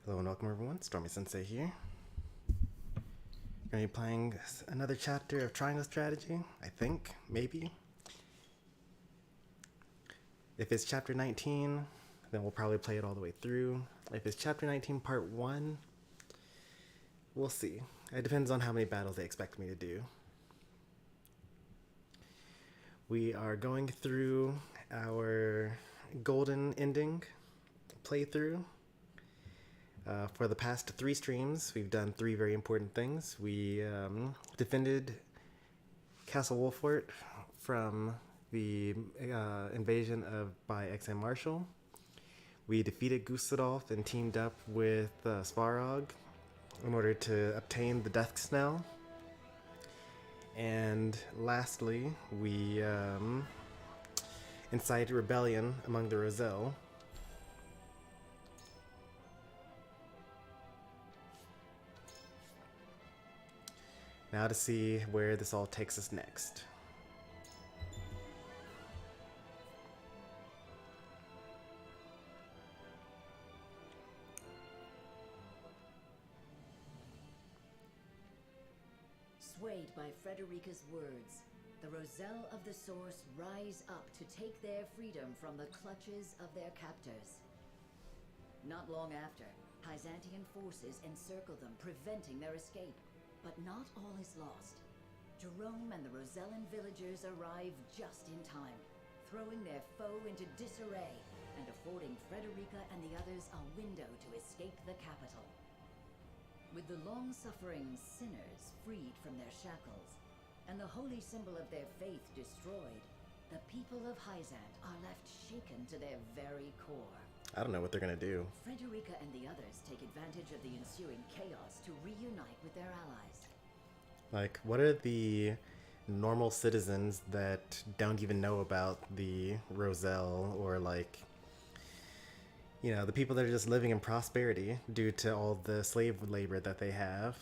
Hello and welcome everyone, Stormy Sensei here. Gonna be playing another chapter of Triangle Strategy, I think, maybe. If it's chapter 19, then we'll probably play it all the way through. If it's chapter 19 part 1, we'll see. It depends on how many battles they expect me to do. We are going through our golden ending playthrough. For the past 3 streams, we've done 3 very important things. We defended Castle Wolfort from the invasion by XM Marshall. We defeated Gustadolf and teamed up with Svarog in order to obtain the Death Snell. And lastly, we incited rebellion among the Roselle. Now to see where this all takes us next. Swayed by Frederica's words, the Roselle of the Source rise up to take their freedom from the clutches of their captors. Not long after, Byzantine forces encircle them, preventing their escape. But not all is lost. Jerome and the Rosellan villagers arrive just in time, throwing their foe into disarray and affording Frederica and the others a window to escape the capital. With the long-suffering sinners freed from their shackles, and the holy symbol of their faith destroyed, the people of Hyzant are left shaken to their very core. I don't know what they're gonna do. Frederica and the others take advantage of the ensuing chaos to reunite with their allies. Like, what are the normal citizens that don't even know about the Roselle, or like, you know, the people that are just living in prosperity due to all the slave labor that they have?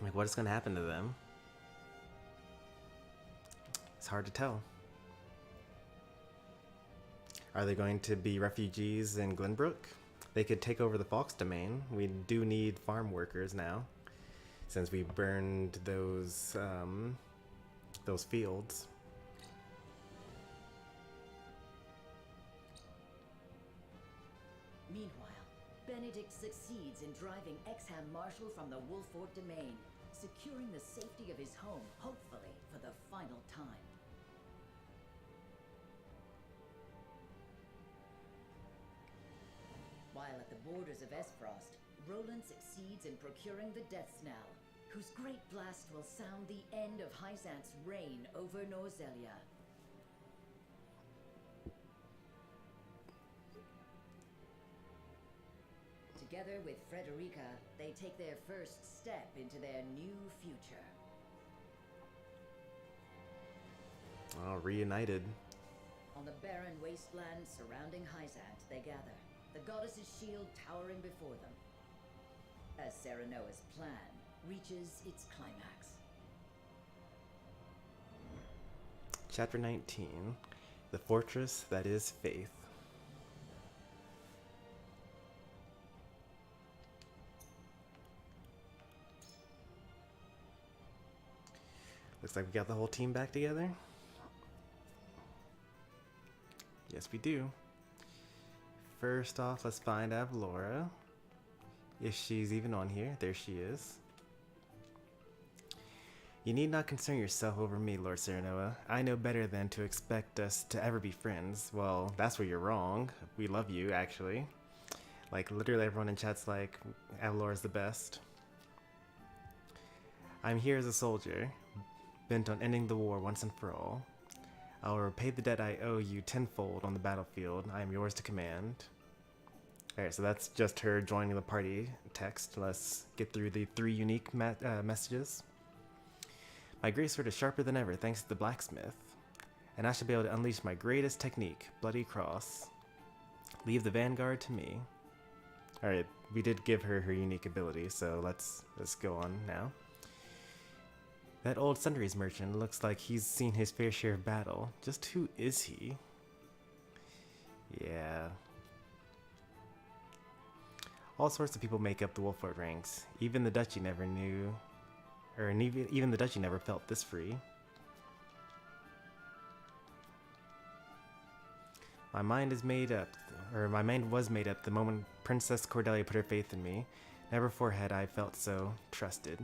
Like, what is gonna happen to them? It's hard to tell. Are they going to be refugees in Glenbrook? They could take over the Fox domain. We do need farm workers now, since we burned those fields. Meanwhile, Benedict succeeds in driving Exham Marshall from the Wolfort domain, securing the safety of his home, hopefully for the final time. While at the borders of Esfrost, Roland succeeds in procuring the Death Snell, whose great blast will sound the end of Hyzant's reign over Norzelia. Together with Frederica, they take their first step into their new future. Oh, reunited. On the barren wasteland surrounding Hyzant, they gather, the goddess's shield towering before them, as Serenoa's plan reaches its climax. Chapter 19, The Fortress That Is Faith. Looks like we got the whole team back together. Yes, we do. First off, let's find out Laura. If she's even on here. There she is. You need not concern yourself over me, Lord Serenoa. I know better than to expect us to ever be friends. Well, that's where you're wrong. We love you, actually. Like, literally everyone in chat's like, Avalora's the best. I'm here as a soldier, bent on ending the war once and for all. I will repay the debt I owe you tenfold on the battlefield. I am yours to command. Alright, so that's just her joining the party text. Let's get through the 3 unique messages. My great sword is sharper than ever thanks to the blacksmith, and I should be able to unleash my greatest technique, Bloody Cross. Leave the vanguard to me. Alright, we did give her her unique ability, so let's go on now. That old sundries merchant looks like he's seen his fair share of battle. Just who is he? Yeah. All sorts of people make up the Wolflord ranks. Even the Duchy never knew, or even the Duchy never felt this free. My mind is made up, or my mind was made up the moment Princess Cordelia put her faith in me. Never before had I felt so trusted.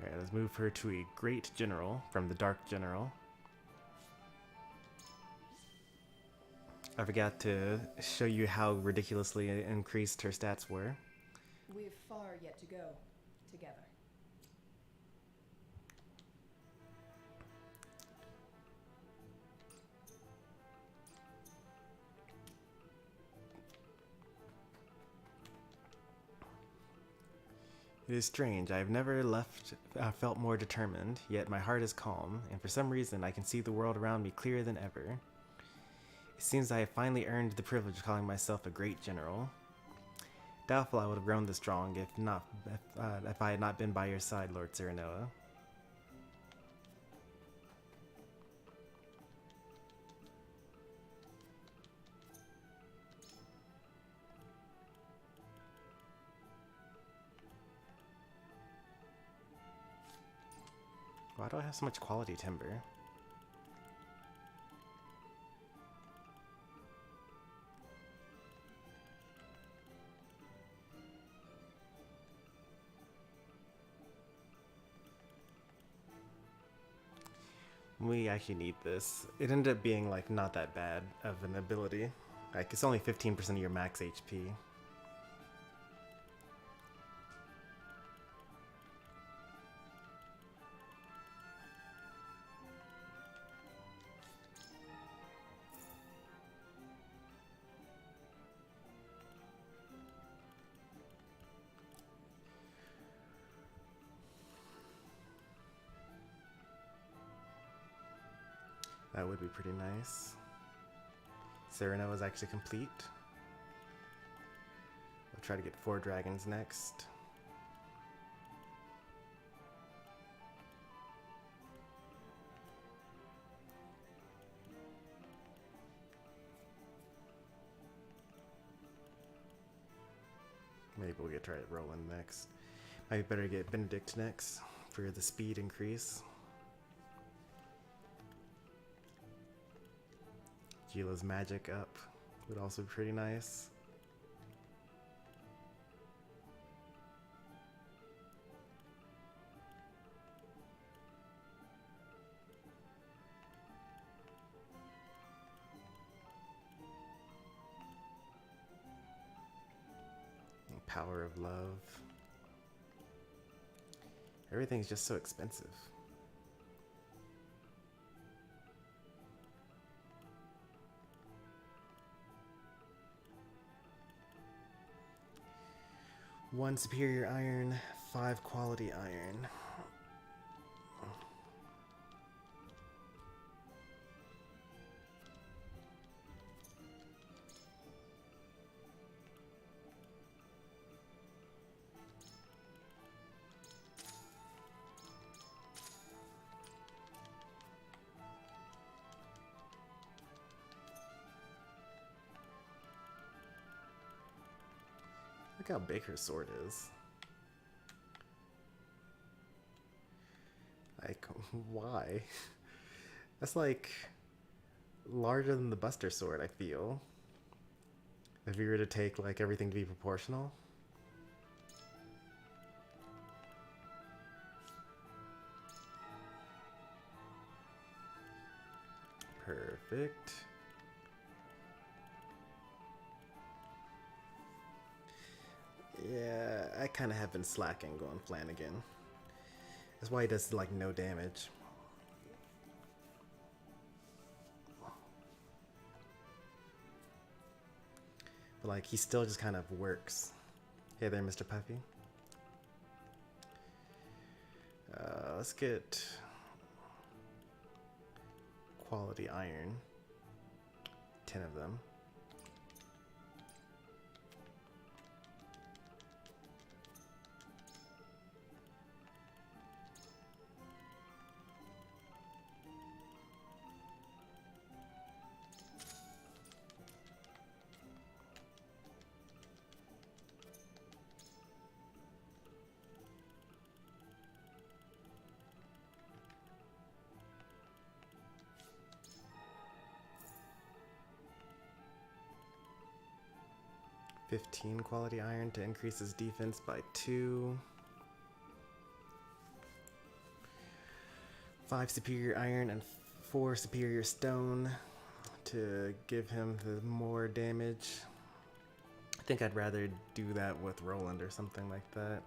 Alright, let's move her to a Great General from the Dark General. I forgot to show you how ridiculously increased her stats were. We've far yet to go together. It is strange. I have never felt more determined, yet my heart is calm, and for some reason I can see the world around me clearer than ever. It seems I have finally earned the privilege of calling myself a great general. Doubtful I would have grown this strong if I had not been by your side, Lord Cyranoa. Why do I have so much quality timber? We actually need this. It ended up being like not that bad of an ability. Like it's only 15% of your max HP. That would be pretty nice. Cyrano is actually complete. I'll try to get 4 dragons next. Maybe we'll get try it rolling next. Might be better to get Benedict next for the speed increase. Gila's magic up would also be pretty nice. Power of love. Everything's just so expensive. One superior iron, 5 quality iron. Look how big her sword is. Like, why? That's like larger than the Buster sword, I feel. If you were to take like everything to be proportional. Perfect. Yeah, I kind of have been slacking going Flanagan. That's why he does like no damage. But like he still just kind of works. Hey there, Mr. Puffy. Let's get quality iron. 10 of them. 15 quality iron to increase his defense by 2. 5 superior iron and 4 superior stone to give him the more damage. I think I'd rather do that with Roland or something like that.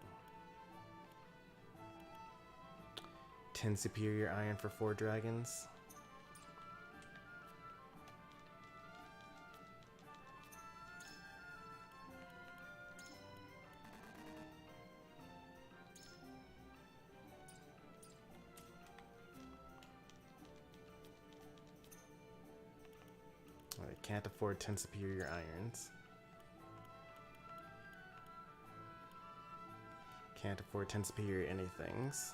10 superior iron for 4 dragons. I can't afford 10 superior irons. Can't afford 10 superior anythings.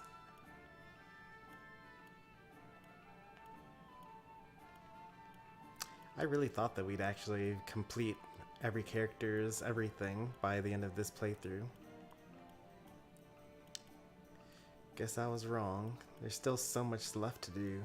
I really thought that we'd actually complete every character's everything by the end of this playthrough. Guess I was wrong. There's still so much left to do.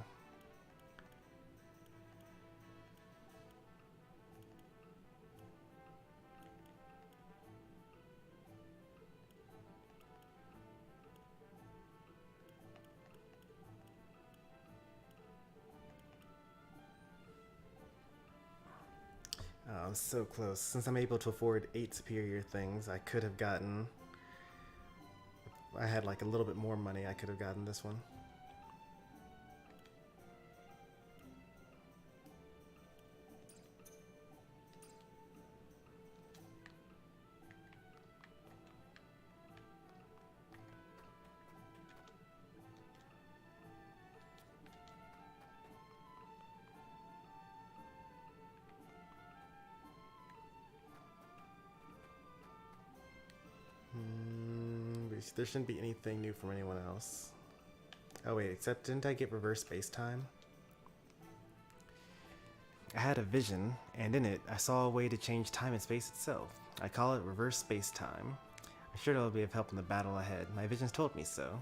Oh, I'm so close. Since I'm able to afford 8 superior things, I could have gotten... If I had like a little bit more money, I could have gotten this one. There shouldn't be anything new from anyone else. Oh wait, except didn't I get reverse space-time? I had a vision, and in it, I saw a way to change time and space itself. I call it reverse space-time. I'm sure it'll be of help in the battle ahead. My visions told me so.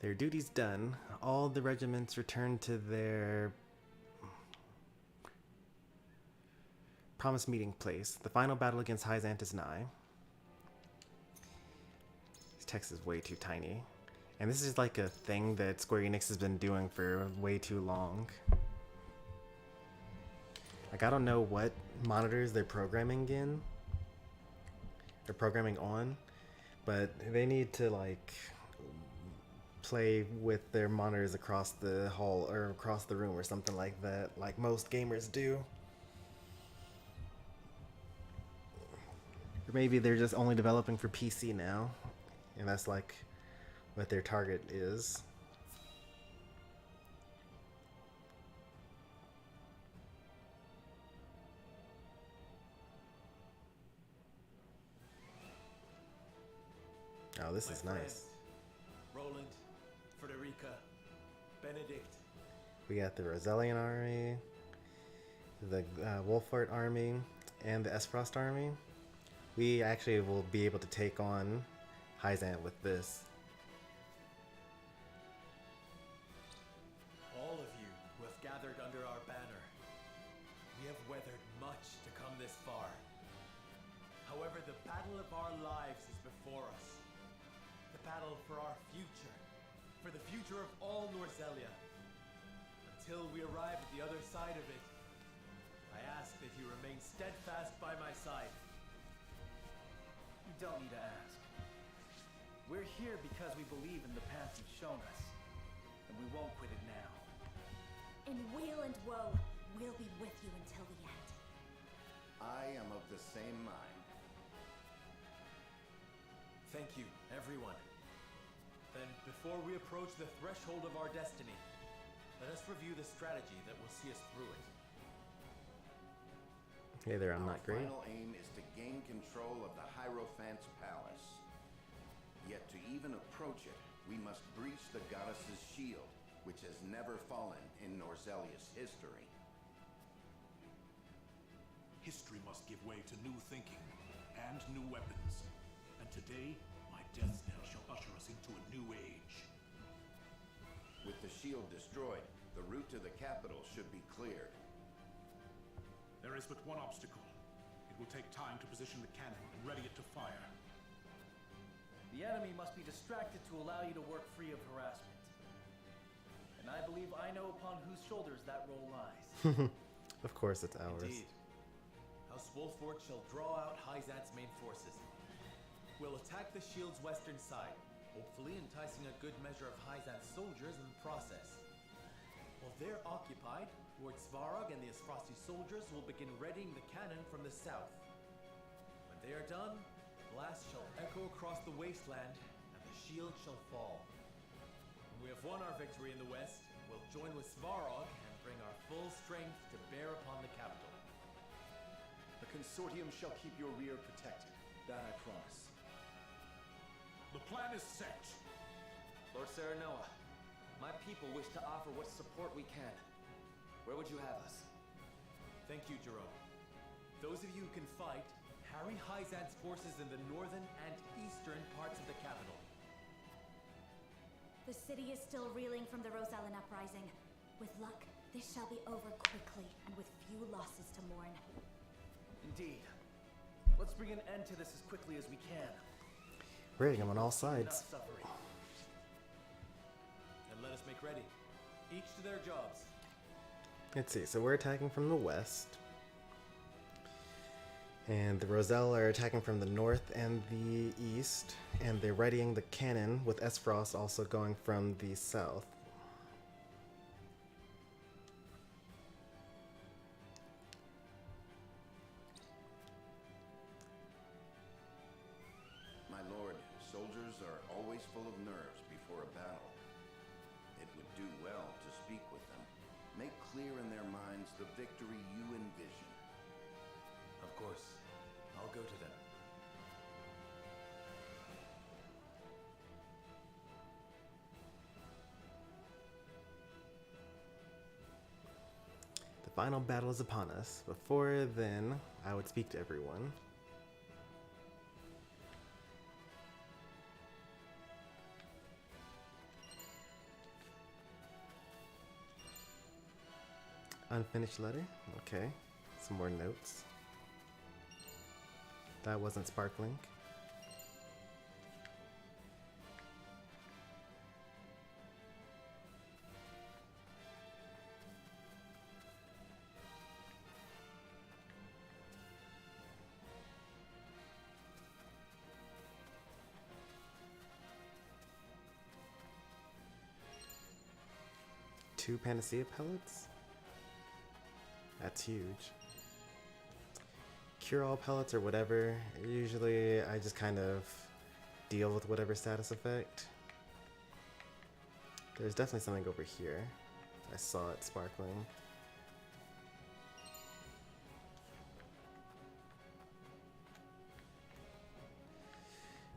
Their duties done, all the regiments return to their promised meeting place. The final battle against Hyzant is nigh. This text is way too tiny. And this is like a thing that Square Enix has been doing for way too long. Like, I don't know what monitors they're programming in. They're programming on. But they need to, like... play with their monitors across the hall or across the room or something like that, like most gamers do. Or maybe they're just only developing for PC now, and that's like what their target is. Oh, this is nice. Roland, Frederica, Benedict. We got the Roselian army, the Wolfart army, and the Esfrost army. We actually will be able to take on Hyzant with this. All of you who have gathered under our banner, we have weathered much to come this far. However, the battle of our lives is before us. The battle for our future. For the future of all Norzelia. Until we arrive at the other side of it, I ask that you remain steadfast by my side. You don't need to ask. We're here because we believe in the path you've shown us, and we won't quit it now. In weal and woe, we'll be with you until the end. I am of the same mind. Thank you, everyone. Then, before we approach the threshold of our destiny, let us review the strategy that will see us through it. Hey there, I'm not great. Our final aim is to gain control of the Hierophant's palace. Yet to even approach it, we must breach the goddess's shield, which has never fallen in Norzelia's history. History must give way to new thinking and new weapons. And today, my death knell shall usher us into a new age. With the shield destroyed, the route to the capital should be cleared. There is but one obstacle. It will take time to position the cannon and ready it to fire. The enemy must be distracted to allow you to work free of harassment. And I believe I know upon whose shoulders that role lies. Of course it's ours. Indeed. House Wolford shall draw out Hyzant's main forces. We'll attack the shield's western side, hopefully enticing a good measure of Hyzant's soldiers in the process. While they're occupied, Lord Svarog and the Asfrosti soldiers will begin readying the cannon from the south. When they are done, the blast shall echo across the wasteland, and the shield shall fall. When we have won our victory in the west, we'll join with Svarog and bring our full strength to bear upon the capital. The consortium shall keep your rear protected. That I promise. The plan is set. Lord Serenoa, my people wish to offer what support we can. Where would you have us? Thank you, Jerome. Those of you who can fight, harry Hyzant's forces in the northern and eastern parts of the capital. The city is still reeling from the Rosellan uprising. With luck, this shall be over quickly and with few losses to mourn. Indeed. Let's bring an end to this as quickly as we can. Raiding them on all sides. Enough suffering. And let us make ready. Each to their jobs. Let's see, so we're attacking from the west. And the Roselle are attacking from the north and the east. And they're readying the cannon, with Esfrost also going from the south. My lord, soldiers are always full of nerves before a battle. It would do well to speak with them. Make clear in their minds the victory you envision. Of course. I'll go to them. The final battle is upon us. Before then, I would speak to everyone. Unfinished letter? Okay. Some more notes. That wasn't sparkling. Two Panacea pellets? That's huge. Cure-all pellets or whatever. Usually I just kind of deal with whatever status effect. There's definitely something over here. I saw it sparkling.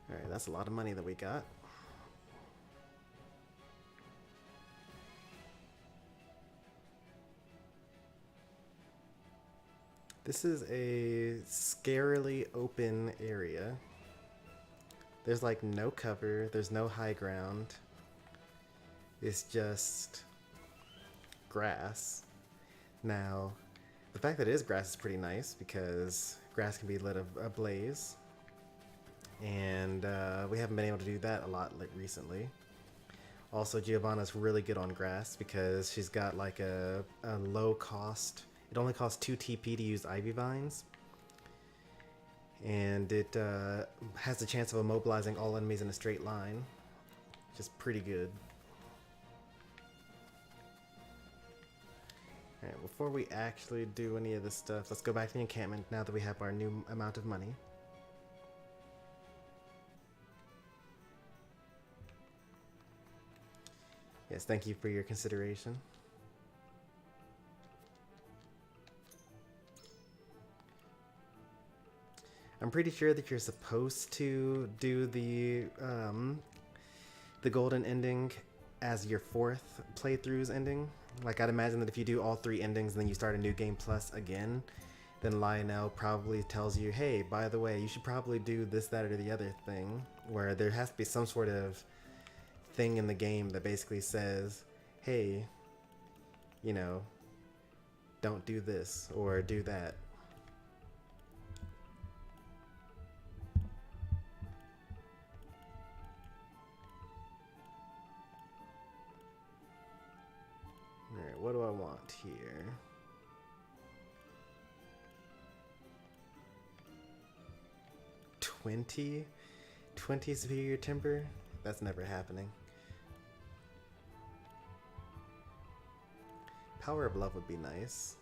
Alright, that's a lot of money that we got. This is a scarily open area. There's like no cover, there's no high ground. It's just grass. Now, the fact that it is grass is pretty nice because grass can be lit ablaze. And we haven't been able to do that a lot recently. Also, Giovanna's really good on grass because she's got like a low cost. It only costs 2 TP to use Ivy Vines, and it has the chance of immobilizing all enemies in a straight line, which is pretty good. Alright, before we actually do any of this stuff, let's go back to the encampment now that we have our new amount of money. Yes, thank you for your consideration. I'm pretty sure that you're supposed to do the golden ending as your 4th playthrough's ending. Like, I'd imagine that if you do all 3 endings and then you start a new game plus again, then Lionel probably tells you, hey, by the way, you should probably do this, that, or the other thing, where there has to be some sort of thing in the game that basically says, hey, you know, don't do this or do that. Alright, what do I want here? 20 superior timber? That's never happening. Power of Love would be nice.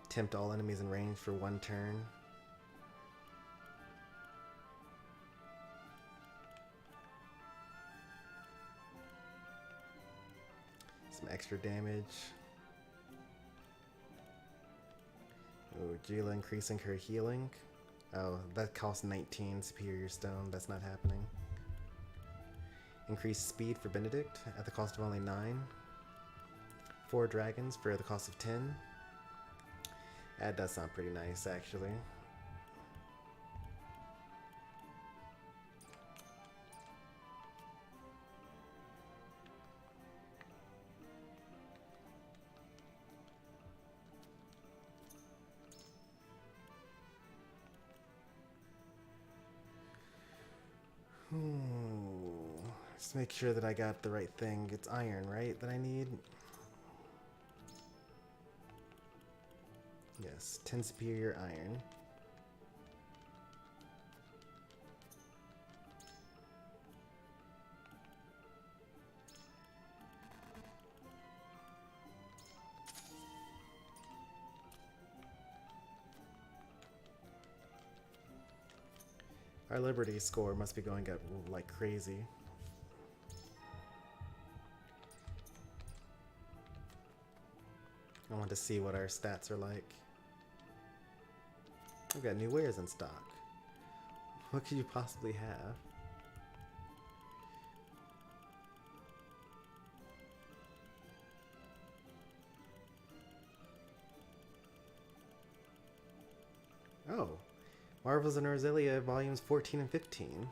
Tempt all enemies in range for 1 turn. Some extra damage. Oh, Gila increasing her healing. Oh, that costs 19 superior stone. That's not happening. Increased speed for Benedict at the cost of only 9. 4 dragons for the cost of 10. That does sound pretty nice, actually. Let's make sure that I got the right thing. It's iron, right, that I need? Yes, 10 superior iron. Our Liberty score must be going up like crazy. I want to see what our stats are like. We've got new wares in stock. What could you possibly have? Oh, Marvels and Roselia volumes 14 and 15.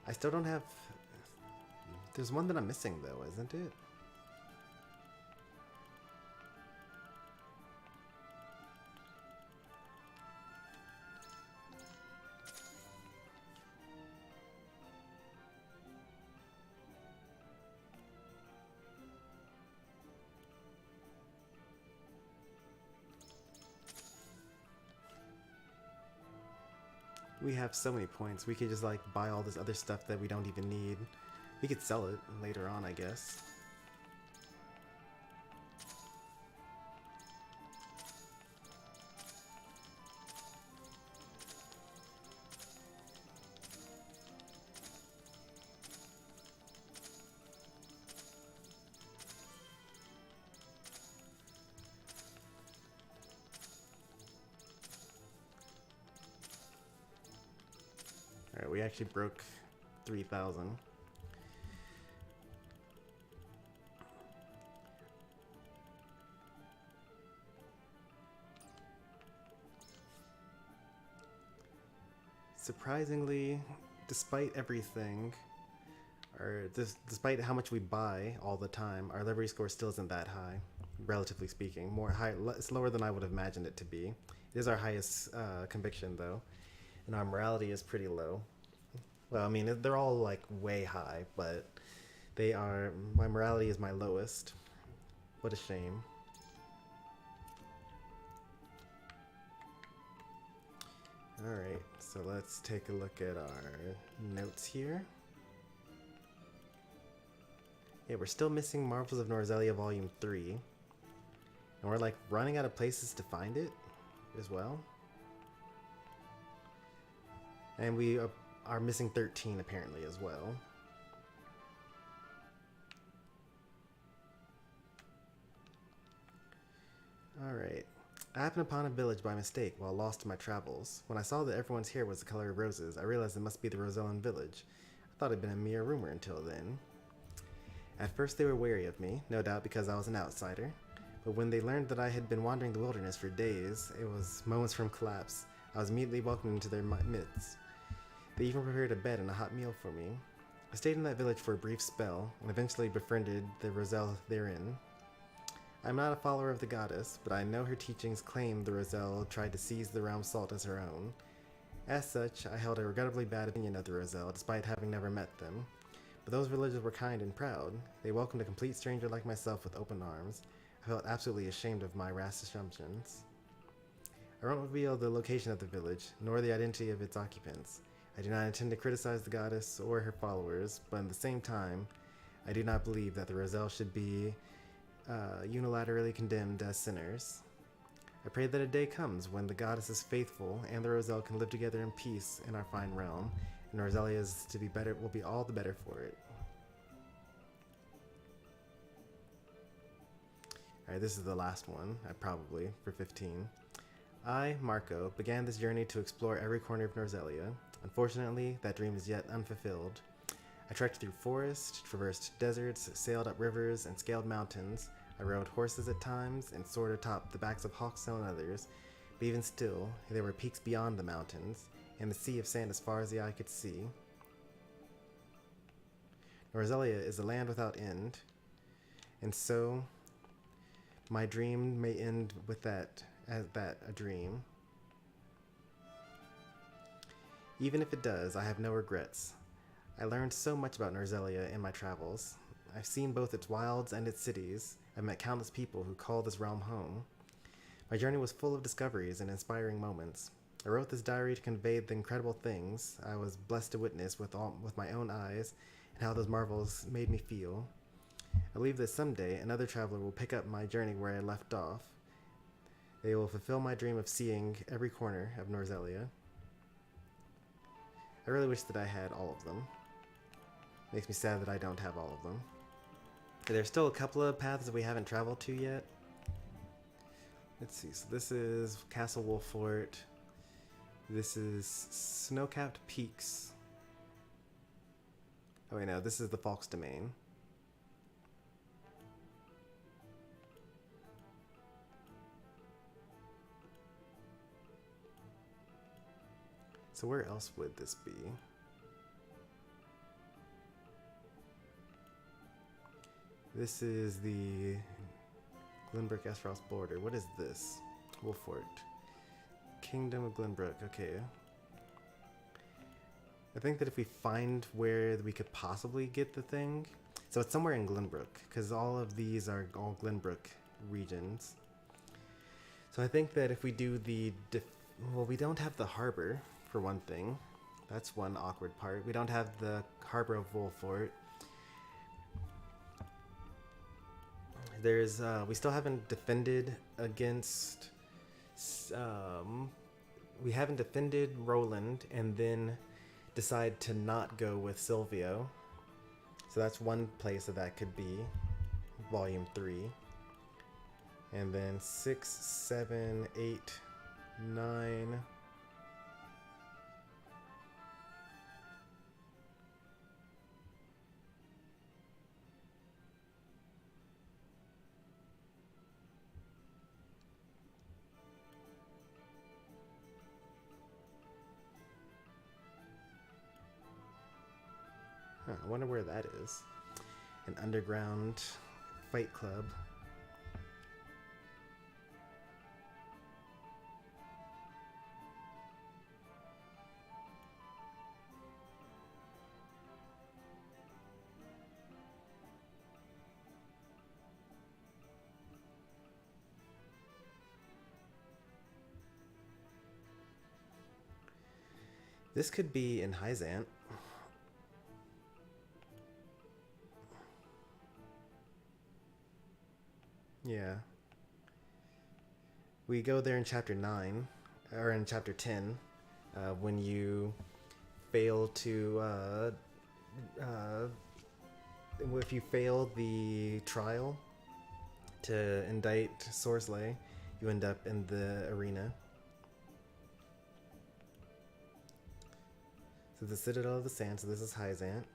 I still don't have... There's one that I'm missing though, isn't it? We have so many points. We could just like buy all this other stuff that we don't even need. We could sell it later on, I guess. Alright, we actually broke 3,000. Surprisingly, despite everything, or despite how much we buy all the time, our livery score still isn't that high, relatively speaking. It's lower than I would have imagined it to be. It is our highest conviction, though. And our morality is pretty low. Well, I mean, they're all like way high, but my morality is my lowest. What a shame. Alright, so let's take a look at our notes here. Yeah, we're still missing Marvels of Norzelia Volume 3. And we're like running out of places to find it as well. And we are missing 13 apparently as well. Alright. I happened upon a village by mistake while lost in my travels. When I saw that everyone's hair was the color of roses, I realized it must be the Rosellan village. I thought it had been a mere rumor until then. At first they were wary of me, no doubt because I was an outsider. But when they learned that I had been wandering the wilderness for days, it was moments from collapse. I was immediately welcomed into their midst. They even prepared a bed and a hot meal for me. I stayed in that village for a brief spell, and eventually befriended the Roselle therein. I am not a follower of the goddess, but I know her teachings claim the Roselle tried to seize the realm's salt as her own. As such, I held a regrettably bad opinion of the Roselle, despite having never met them. But those villagers were kind and proud. They welcomed a complete stranger like myself with open arms. I felt absolutely ashamed of my rash assumptions. I won't reveal the location of the village, nor the identity of its occupants. I do not intend to criticize the goddess or her followers, but at the same time, I do not believe that the Roselle should be unilaterally condemned as sinners. I pray that a day comes when the goddess is faithful and the Roselle can live together in peace in our fine realm, and Roselia is to be better, will be all the better for it. Alright, this is the last one, probably, for 15. I, Marco, began this journey to explore every corner of Norzelia. Unfortunately, that dream is yet unfulfilled. I trekked through forests, traversed deserts, sailed up rivers, and scaled mountains. I rode horses at times, and soared atop the backs of hawks and others. But even still, there were peaks beyond the mountains, and the sea of sand as far as the eye could see. Norzelia is a land without end, and so my dream may end with that, as that a dream. Even if it does, I have no regrets. I learned so much about Norzelia in my travels. I've seen both its wilds and its cities. I've met countless people who call this realm home. My journey was full of discoveries and inspiring moments. I wrote this diary to convey the incredible things I was blessed to witness with my own eyes, and how those marvels made me feel. I believe that someday another traveler will pick up my journey where I left off. They will fulfill my dream of seeing every corner of Norzelia. I really wish that I had all of them. Makes me sad that I don't have all of them. There's still a couple of paths that we haven't traveled to yet. Let's see, so this is Castle Wolfort. This is Snow-Capped Peaks. Oh wait, no, this is the Falk's Domain. So where else would this be? This is the Glenbrook-Esros border. What is this? Wolfort. Kingdom of Glenbrook. Okay. I think that if we find where we could possibly get the thing... So it's somewhere in Glenbrook, because all of these are all Glenbrook regions. So I think that if we do the... well, we don't have the harbor, for one thing. That's one awkward part. We don't have the harbor of Wolfort. There's, we still haven't defended against, we haven't defended Roland and then decide to not go with Silvio. So that's one place that could be, Volume 3. And then 6, 7, 8, 9... Huh, I wonder where that is. An underground fight club. This could be in Hyzant. Yeah. We go there in chapter 9, or in chapter 10, when you fail to, if you fail the trial to indict Sorsley, you end up in the arena. So the Citadel of the Sand, so this is Hyzant.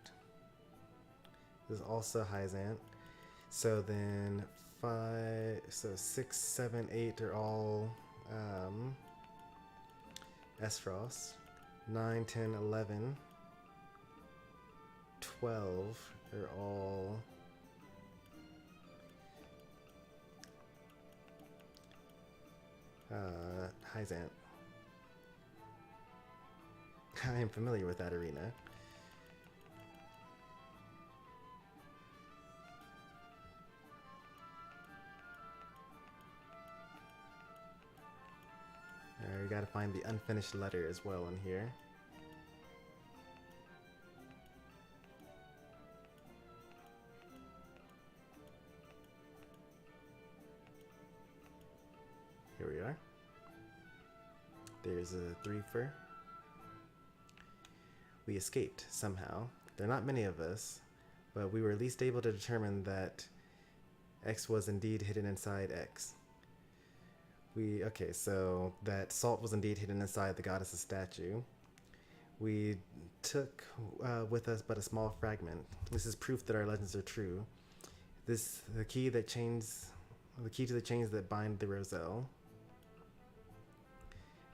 This is also Hyzant. So then 5, so 6, 7, 8 are all S-Frost. 9, 10, 11, 12 are all Hyzant. I am familiar with that arena. Alright, we gotta find the unfinished letter as well in here. Here we are. There's a threefer. We escaped somehow. There are not many of us, but we were at least able to determine that X was indeed hidden inside X. Okay, so that salt was indeed hidden inside the goddess's statue. We took with us but a small fragment. This is proof that our legends are true. The key to the chains that bind the Roselle.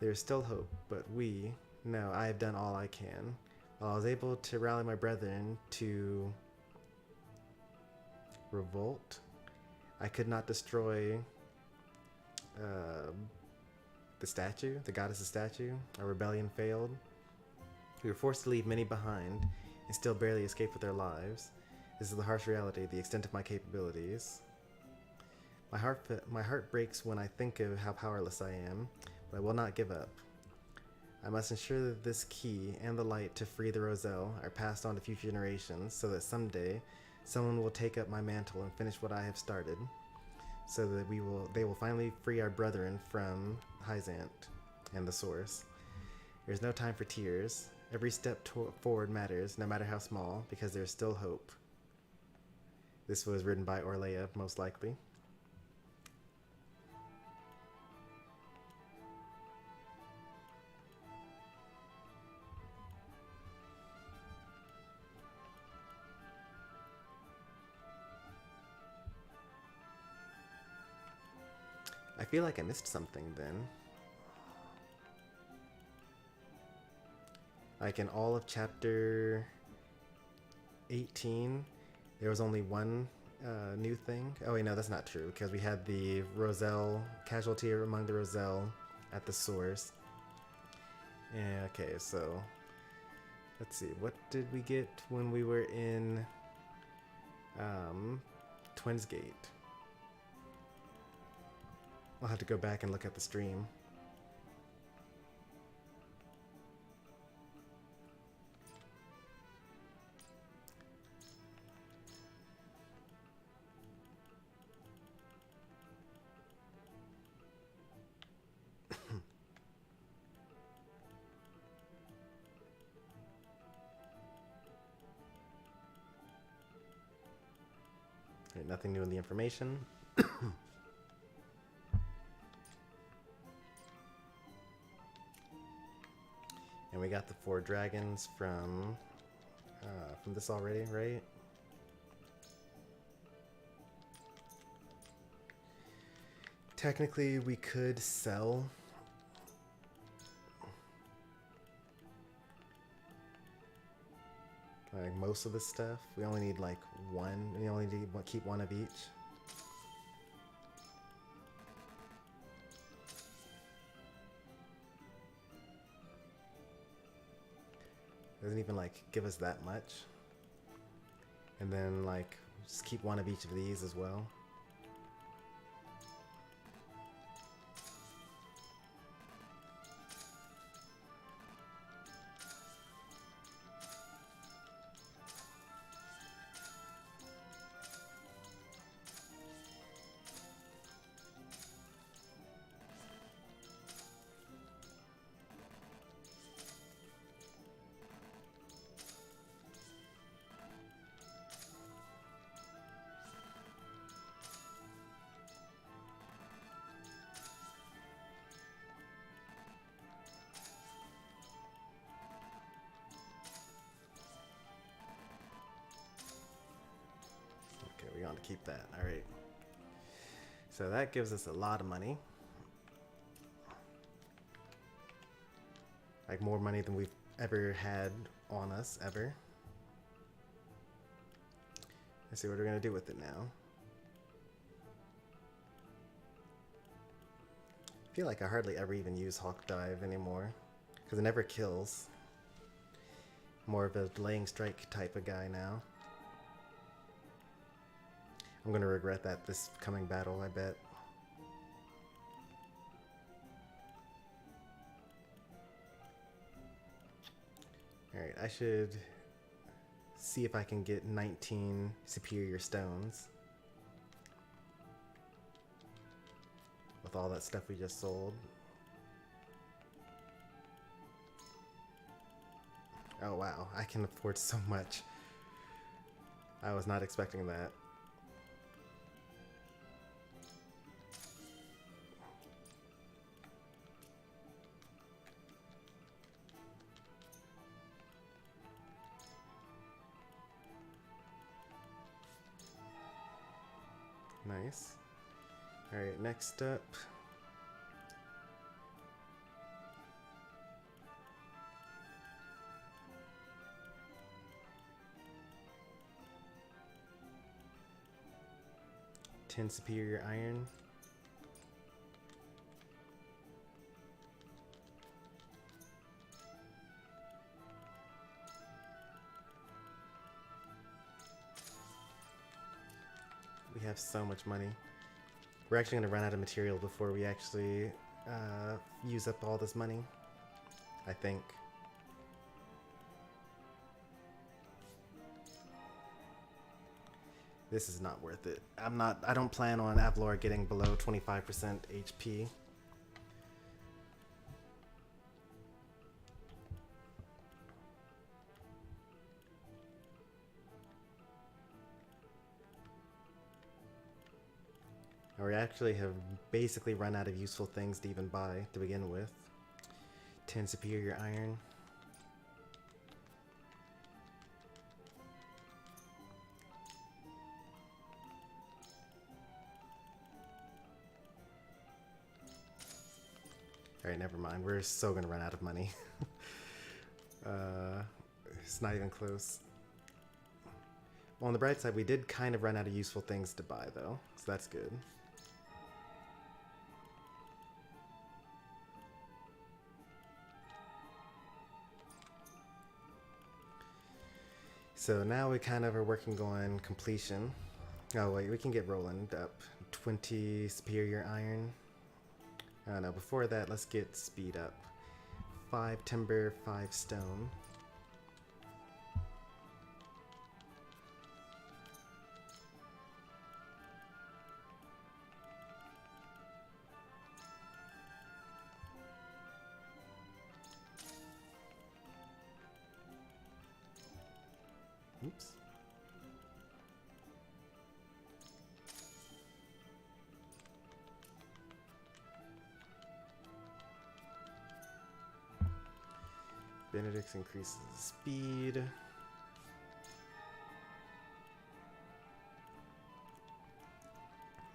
There is still hope, but I have done all I can. While I was able to rally my brethren to revolt, I could not destroy the statue, the goddess's statue. Our rebellion failed. We were forced to leave many behind and still barely escape with their lives. This is the harsh reality, the extent of my capabilities. My heart breaks when I think of how powerless I am, but I will not give up. I must ensure that this key and the light to free the Roselle are passed on to future generations so that someday someone will take up my mantle and finish what I have started, so that they will finally free our brethren from Hyzant and the Source. There's no time for tears. Every step forward matters, no matter how small, because there's still hope. This was written by Orlea, most likely. I feel like I missed something then. Like in all of chapter 18, there was only one new thing. Oh wait, no, that's not true, because we had the Roselle, casualty among the Roselle at the Source. Yeah, okay, so let's see, what did we get when we were in Twins Gate? I'll have to go back and look at the stream. Okay, nothing new in the information. And we got the 4 dragons from this already, right? Technically, we could sell like most of the stuff. We only need like one. We only need keep one of each. Doesn't even like give us that much. And then like just keep one of each of these as well. We want to keep that. All right. So that gives us a lot of money. Like more money than we've ever had on us, ever. Let's see what we're gonna do with it now. I feel like I hardly ever even use Hawk Dive anymore, because it never kills. More of a delaying strike type of guy now. I'm gonna regret that this coming battle, I bet. Alright, I should see if I can get 19 superior stones. With all that stuff we just sold. Oh wow, I can afford so much. I was not expecting that. Nice. Alright, next up. Ten superior iron. We have so much money. We're actually going to run out of material before we actually use up all this money, I think. This is not worth it. I don't plan on Avlor getting below 25% HP. We actually have basically run out of useful things to even buy to begin with. 10 superior iron. Alright, never mind. We're so gonna run out of money. It's not even close. Well, on the bright side, we did kind of run out of useful things to buy, though, so that's good. So now we kind of are working on completion. Oh wait, we can get Roland up. 20 superior iron. Oh no, before that, let's get speed up. 5 timber, 5 stone. Oops. Benedict's increases speed.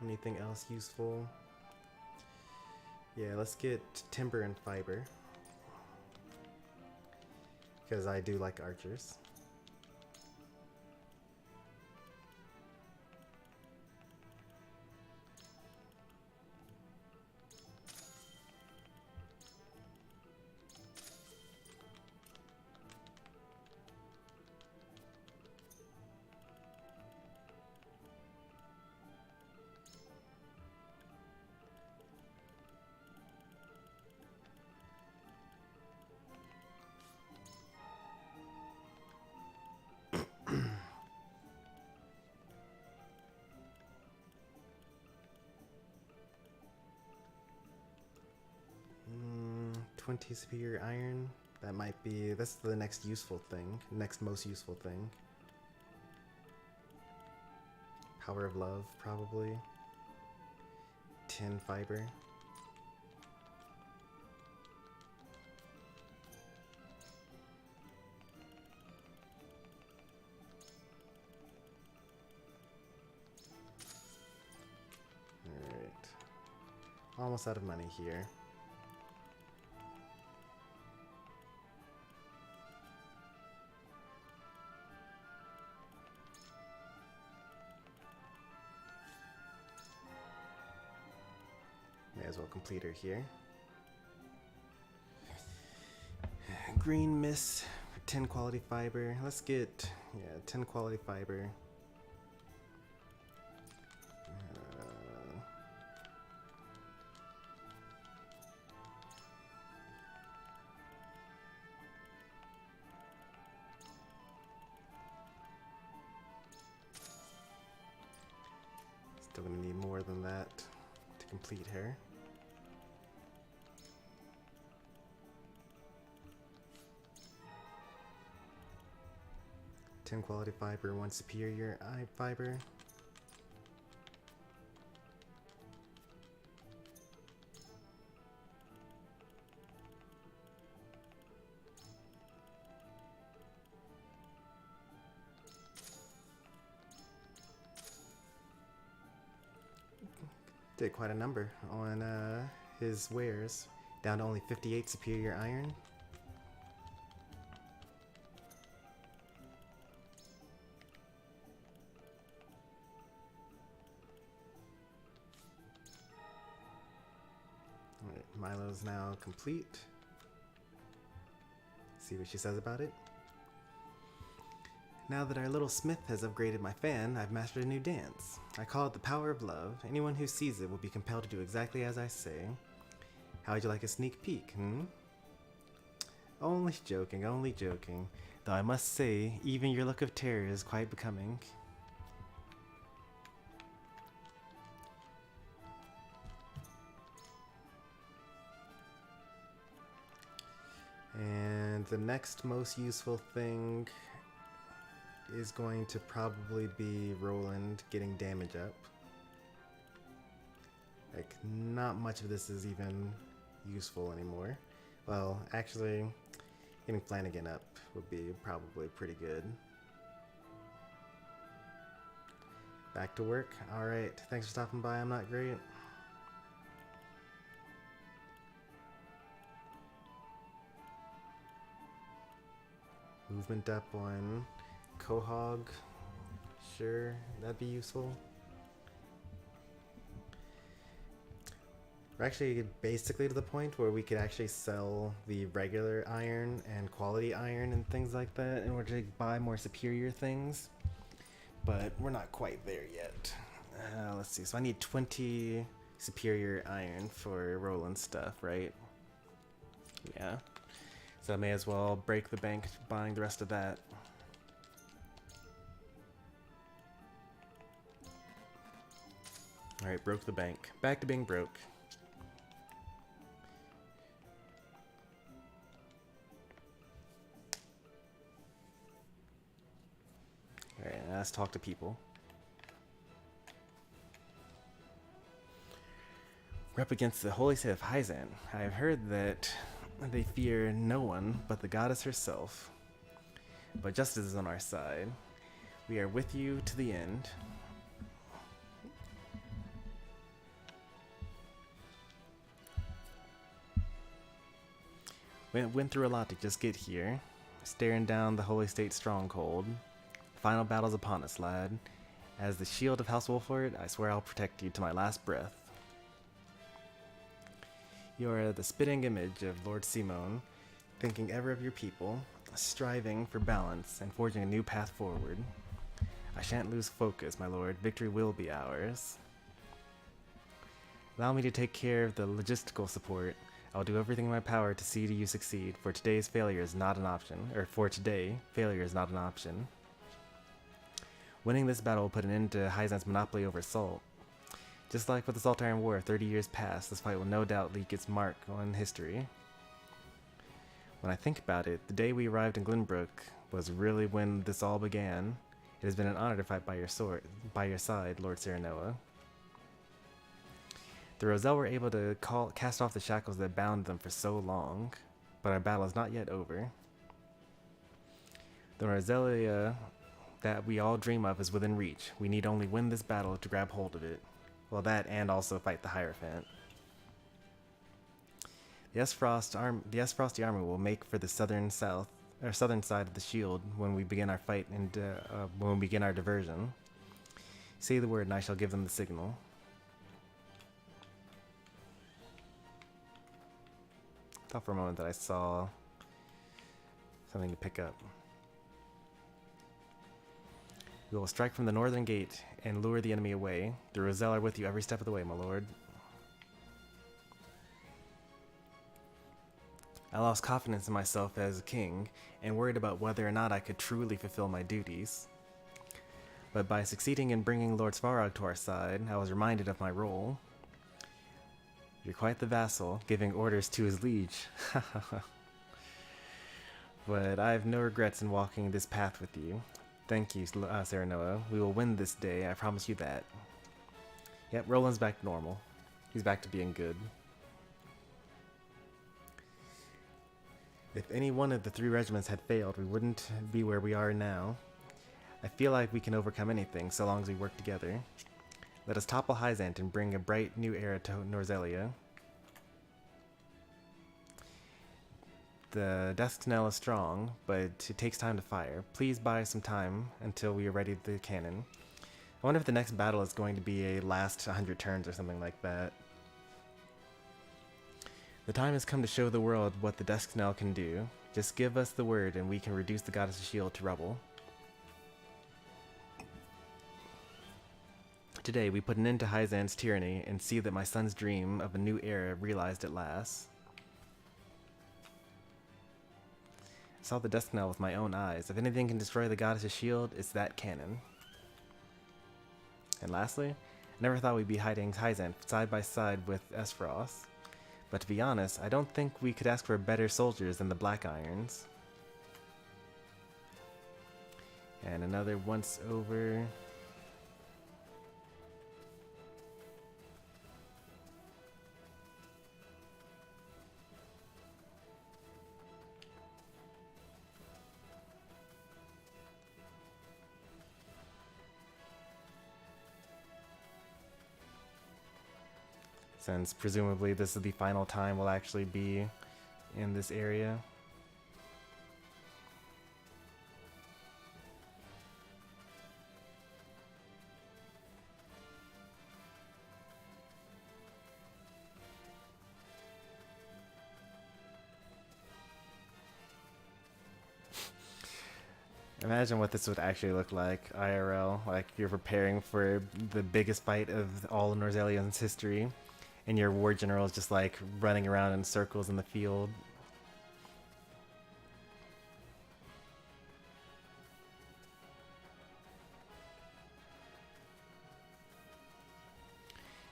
Anything else useful? Yeah, let's get timber and fiber. Because I do like archers. Mm, 20 superior iron. That might be, that's the next useful thing. Next most useful thing. Power of love, probably. 10 fiber. Alright. almost out of money here. May as well complete her here. Green mist, 10 quality fiber. Let's get, yeah, 10 quality fiber. Still gonna need more than that to complete her. Ten quality fiber, 1 superior eye fiber. Did quite a number on his wares, down to only 58 superior iron. Alright, Milo's now complete. See what she says about it. Now that our little smith has upgraded my fan, I've mastered a new dance. I call it the power of love. Anyone who sees it will be compelled to do exactly as I say. How would you like a sneak peek, hmm? Only joking, only joking. Though I must say, even your look of terror is quite becoming. And the next most useful thing is going to probably be Roland getting damage up. Like, not much of this is even useful anymore. Well, actually, getting Flanagan up would be probably pretty good. Back to work. Alright, thanks for stopping by. I'm not great. Movement up on Quahog, sure, that'd be useful. We're actually basically to the point where we could actually sell the regular iron and quality iron and things like that in order to buy more superior things, but we're not quite there yet. Let's see, so I need 20 superior iron for Roland stuff, right? Yeah, so I may as well break the bank buying the rest of that. Alright, broke the bank. Back to being broke. Alright, let's talk to people. We're up against the holy state of Hyzan. I have heard that they fear no one but the goddess herself. But justice is on our side. We are with you to the end. Went through a lot to just get here. Staring down the Holy State stronghold. Final battle's upon us, lad. As the shield of House Wolford, I swear I'll protect you to my last breath. You are the spitting image of Lord Simone, thinking ever of your people, striving for balance and forging a new path forward. I shan't lose focus, my lord. Victory will be ours. Allow me to take care of the logistical support. I'll do everything in my power to see you succeed, for today's failure is not an option. Or for today, failure is not an option. Winning this battle will put an end to Hyzan's monopoly over salt. Just like with the Salt Iron War 30 years past, this fight will no doubt leave its mark on history. When I think about it, the day we arrived in Glenbrook was really when this all began. It has been an honor to fight by your side, Lord Serenoa. The Roselle were able to cast off the shackles that bound them for so long, but our battle is not yet over. The Roselia that we all dream of is within reach. We need only win this battle to grab hold of it. Well, that and also fight the Hierophant. The S-Frosty army will make for the southern side of the shield when we begin our fight and when we begin our diversion. Say the word and I shall give them the signal. I thought for a moment that I saw something to pick up. We will strike from the northern gate and lure the enemy away. The Roselle are with you every step of the way, my lord. I lost confidence in myself as a king and worried about whether or not I could truly fulfill my duties. But by succeeding in bringing Lord Svarog to our side, I was reminded of my role. You're quite the vassal, giving orders to his liege. But I have no regrets in walking this path with you. Thank you, Serenoa. We will win this day, I promise you that. Yep, Roland's back to normal. He's back to being good. If any one of the 3 regiments had failed, we wouldn't be where we are now. I feel like we can overcome anything, so long as we work together. Let us topple Hyzant and bring a bright new era to Norzelia. The death knell is strong, but it takes time to fire. Please buy some time until we are ready with the cannon. I wonder if the next battle is going to be a last 100 turns or something like that. The time has come to show the world what the death knell can do. Just give us the word and we can reduce the goddess's shield to rubble. Today we put an end to Hyzant's tyranny and see that my son's dream of a new era realized at last. I saw the death knell with my own eyes. If anything can destroy the goddess's shield, it's that cannon. And lastly, I never thought we'd be hiding Hyzant side by side with Esfrost. But to be honest, I don't think we could ask for better soldiers than the Black Irons. And another once over. Since presumably this is the final time we'll actually be in this area. Imagine what this would actually look like IRL, like you're preparing for the biggest fight of all of Norzelian's history. And your war general is just like running around in circles in the field.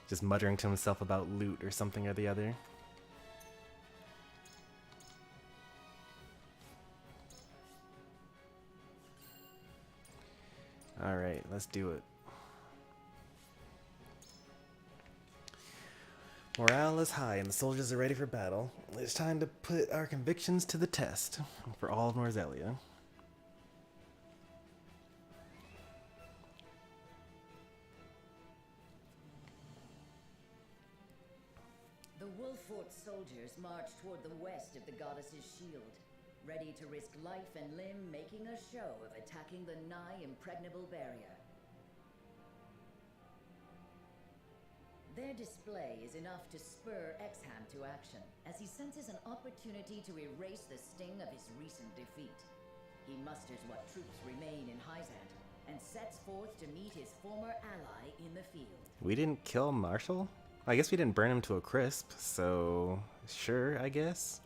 Just muttering to himself about loot or something or the other. Alright, let's do it. Morale is high and the soldiers are ready for battle. It's time to put our convictions to the test for all of Norzelia. The Wolffort soldiers march toward the west of the goddess's shield, ready to risk life and limb making a show of attacking the nigh impregnable barrier. Their display is enough to spur Exham to action, as he senses an opportunity to erase the sting of his recent defeat. He musters what troops remain in Hyzant, and sets forth to meet his former ally in the field. We didn't kill Marshall? I guess we didn't burn him to a crisp, so sure, I guess.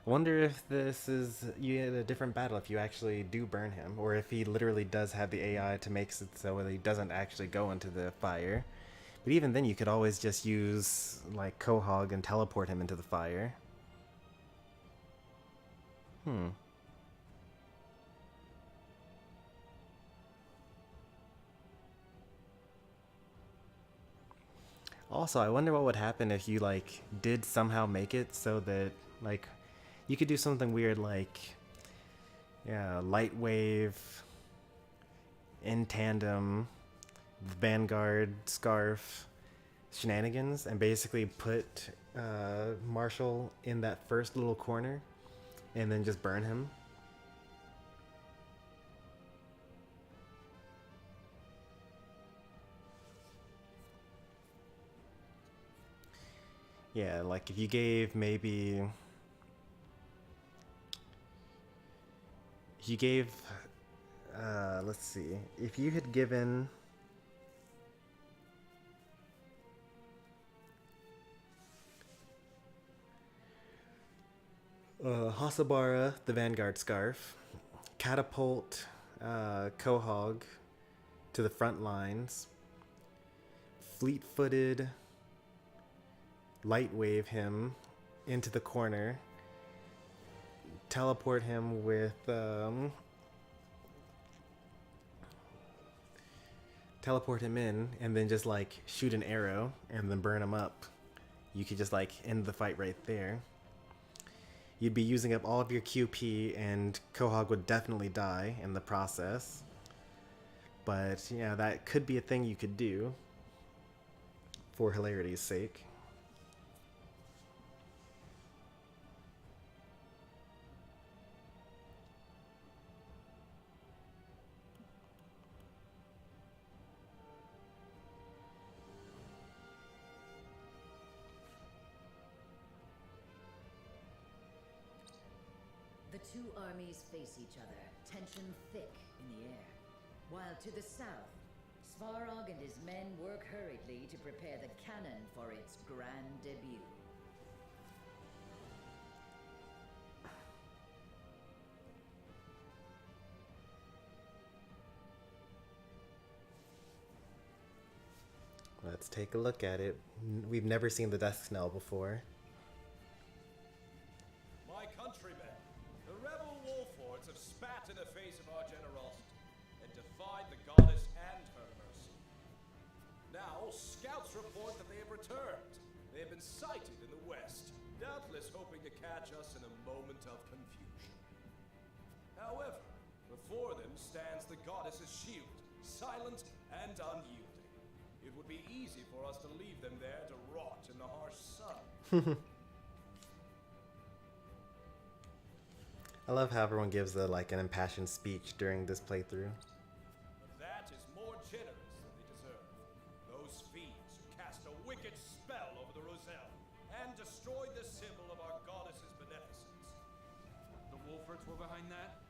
I wonder if this is a different battle if you actually do burn him, or if he literally does have the AI to make it so that he doesn't actually go into the fire. But even then, you could always just use, like, Quahog and teleport him into the fire. Also, I wonder what would happen if you, like, did somehow make it so that, like, you could do something weird like, yeah, light wave, in tandem, Vanguard, Scarf, shenanigans, and basically put Marshall in that first little corner and then just burn him. Yeah, like if you gave maybe... You gave... let's see. If you had given... Hasabara the Vanguard Scarf, catapult Quahog to the front lines, fleet-footed light wave him into the corner, teleport him with teleport him in, and then just like shoot an arrow and then burn him up. You could just like end the fight right there. You'd be using up all of your QP, and Quahog would definitely die in the process. But, yeah, that could be a thing you could do for hilarity's sake. The two armies face each other, tension thick in the air. While to the south, Svarog and his men work hurriedly to prepare the cannon for its grand debut. Let's take a look at it. We've never seen the Death Knell before. My countrymen, the rebel Wolfords have spat in the face of our generosity and defied the goddess and her mercy. Now, scouts report that they have returned. They have been sighted in the west, doubtless hoping to catch us in a moment of confusion. However, before them stands the goddess's shield, silent and unyielding. It would be easy for us to leave them there to rot in the harsh sun. I love how everyone gives like an impassioned speech during this playthrough. But that is more generous than they deserve. Those fiends who cast a wicked spell over the Roselle and destroyed the symbol of our goddess's beneficence. The Wolfords were behind that?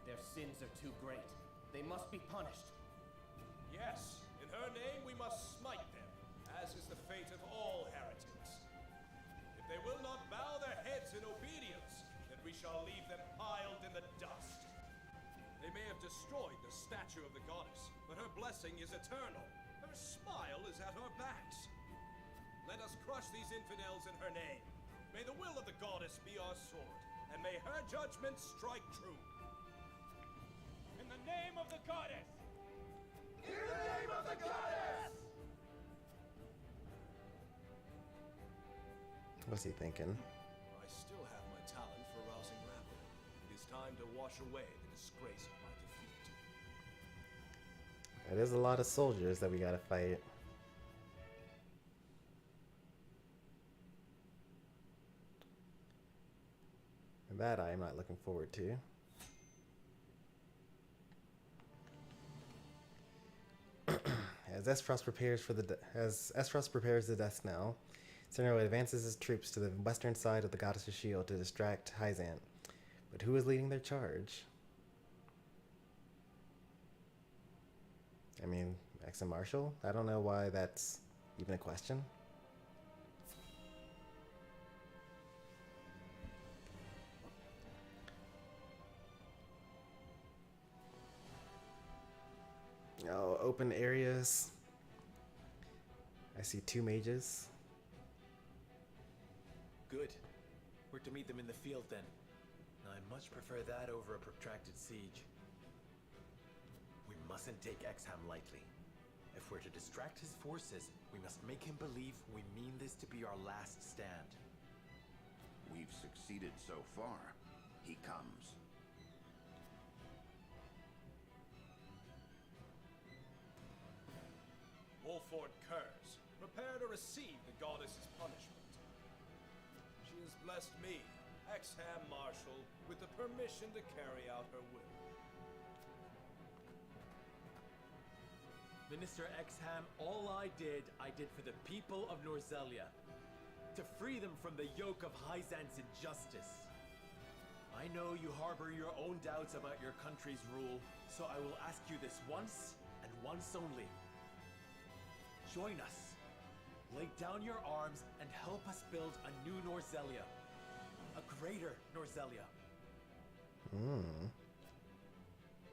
Their sins are too great. They must be punished. Yes, in her name we must smite them, as is the fate of all heretics. If they will not bow their heads in obedience, then we shall leave them piled in the dust. They may have destroyed the statue of the goddess, but her blessing is eternal. Her smile is at our backs. Let us crush these infidels in her name. May the will of the goddess be our sword, and may her judgment strike true. In the name of the goddess! In the name of the goddess! What's he thinking? I still have my talent for rousing rabble. It is time to wash away the disgrace of my defeat. It is a lot of soldiers that we gotta fight. And that I am not looking forward to. As Esfrost prepares the Death Knell, Senro advances his troops to the western side of the Goddess's Shield to distract Hyzant. But who is leading their charge? I mean, X and Marshall? I don't know why that's even a question. Oh, open areas. I see 2 mages. Good. We're to meet them in the field then. I much prefer that over a protracted siege. We mustn't take Exham lightly. If we're to distract his forces, we must make him believe we mean this to be our last stand. We've succeeded so far. He comes. Wolford Curs, prepare to receive the goddess's punishment. has blessed me, ex-Ham Marshal, with the permission to carry out her will. Minister Exham, all I did for the people of Norzelia. To free them from the yoke of Hyzan's injustice. I know you harbor your own doubts about your country's rule, so I will ask you this once, and once only. Join us. Lay down your arms and help us build a new Norzelia. A greater Norzelia.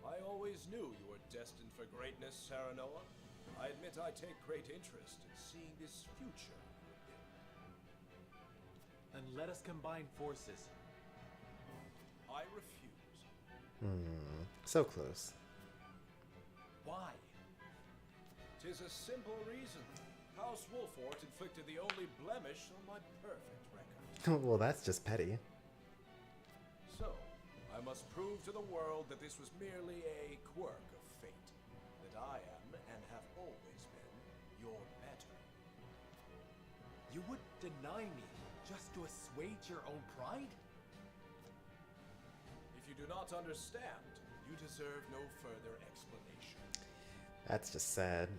I always knew you were destined for greatness, Serenoa. I admit I take great interest in seeing this future. Then let us combine forces. I refuse. So close. Why? 'Tis a simple reason. House Wolfort inflicted the only blemish on my perfect record. Well, that's just petty. So, I must prove to the world that this was merely a quirk of fate. That I am, and have always been, your better. You would deny me just to assuage your own pride? If you do not understand, you deserve no further explanation. That's just sad.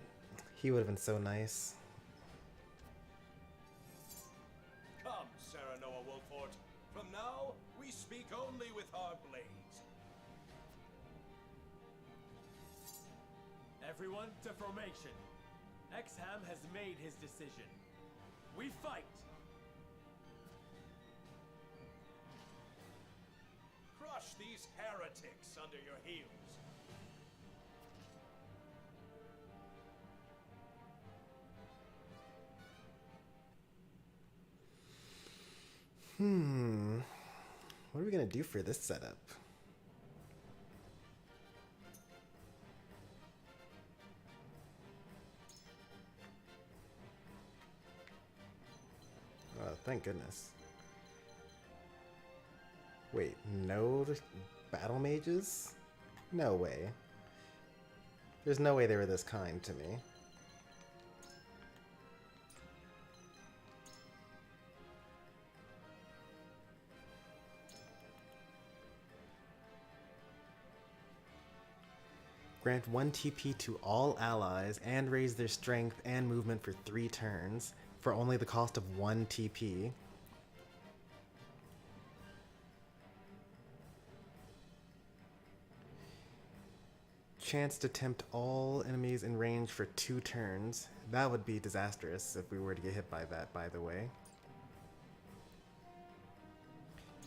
He would have been so nice. Come, Serenoa Wolfort. From now, we speak only with our blades. Everyone to formation. Exham has made his decision. We fight! Crush these heretics under your heels. What are we gonna do for this setup? Oh, thank goodness. Wait, no battle mages? No way. There's no way they were this kind to me. Grant 1 TP to all allies and raise their strength and movement for 3 turns for only the cost of 1 TP. Chance to tempt all enemies in range for 2 turns. That would be disastrous if we were to get hit by that, by the way.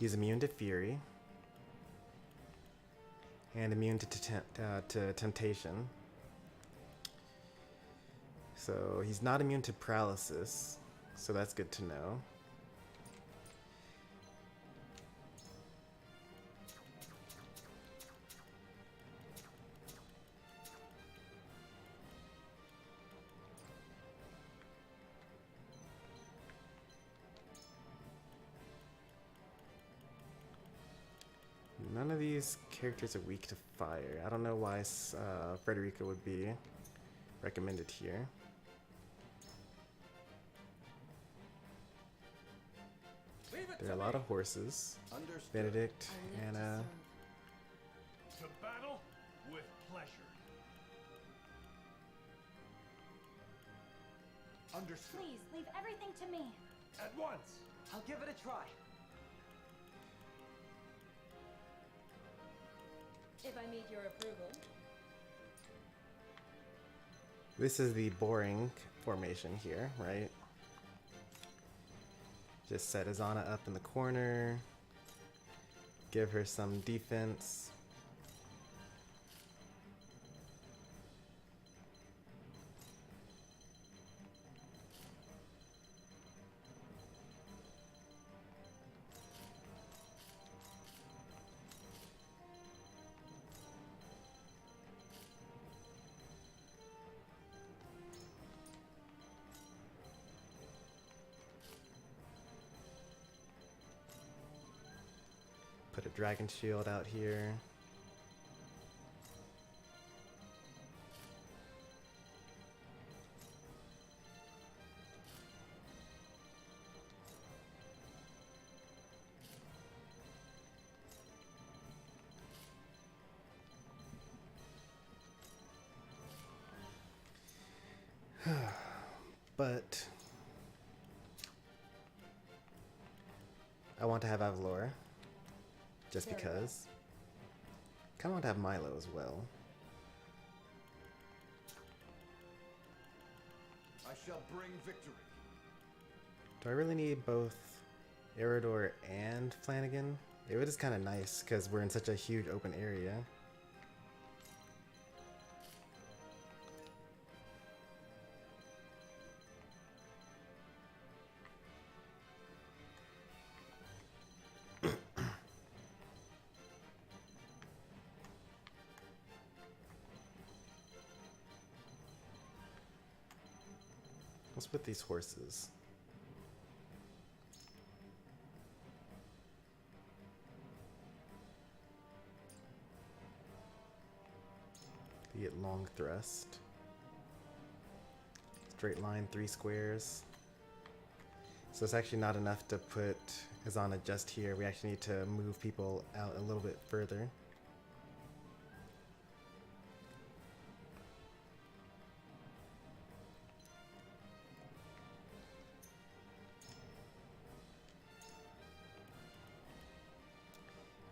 He's immune to Fury. And immune to temptation. So he's not immune to paralysis, so that's good to know. None of these characters are weak to fire. I don't know why Frederica would be recommended here. There are a lot of horses. Understood. Benedict, Anna. To battle with pleasure. Understood. Please, leave everything to me. At once. I'll give it a try. If I meet your approval. This is the boring formation here, right? Just set Azana up in the corner. Give her some defense. Put a dragon shield out here. I want to have Avalor. Just because. Kind of want to have Milo as well. I shall bring victory. Do I really need both Eridor and Flanagan? It is kind of nice because we're in such a huge open area. What's with these horses? You get long thrust. Straight line, 3 squares. So it's actually not enough to put Azana just here. We actually need to move people out a little bit further.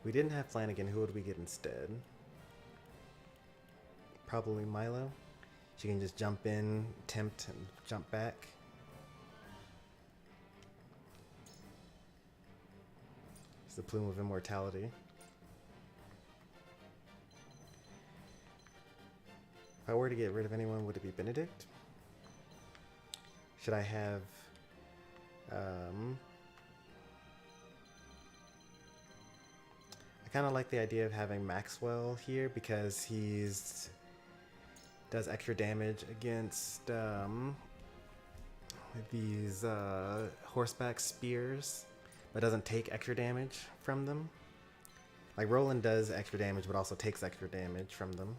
We didn't have Flanagan. Who would we get instead? Probably Milo. She can just jump in, tempt, and jump back. It's the Plume of Immortality. If I were to get rid of anyone, would it be Benedict? Should I have... I kind of like the idea of having Maxwell here because he's does extra damage against these horseback spears, but doesn't take extra damage from them. Like Roland does extra damage, but also takes extra damage from them.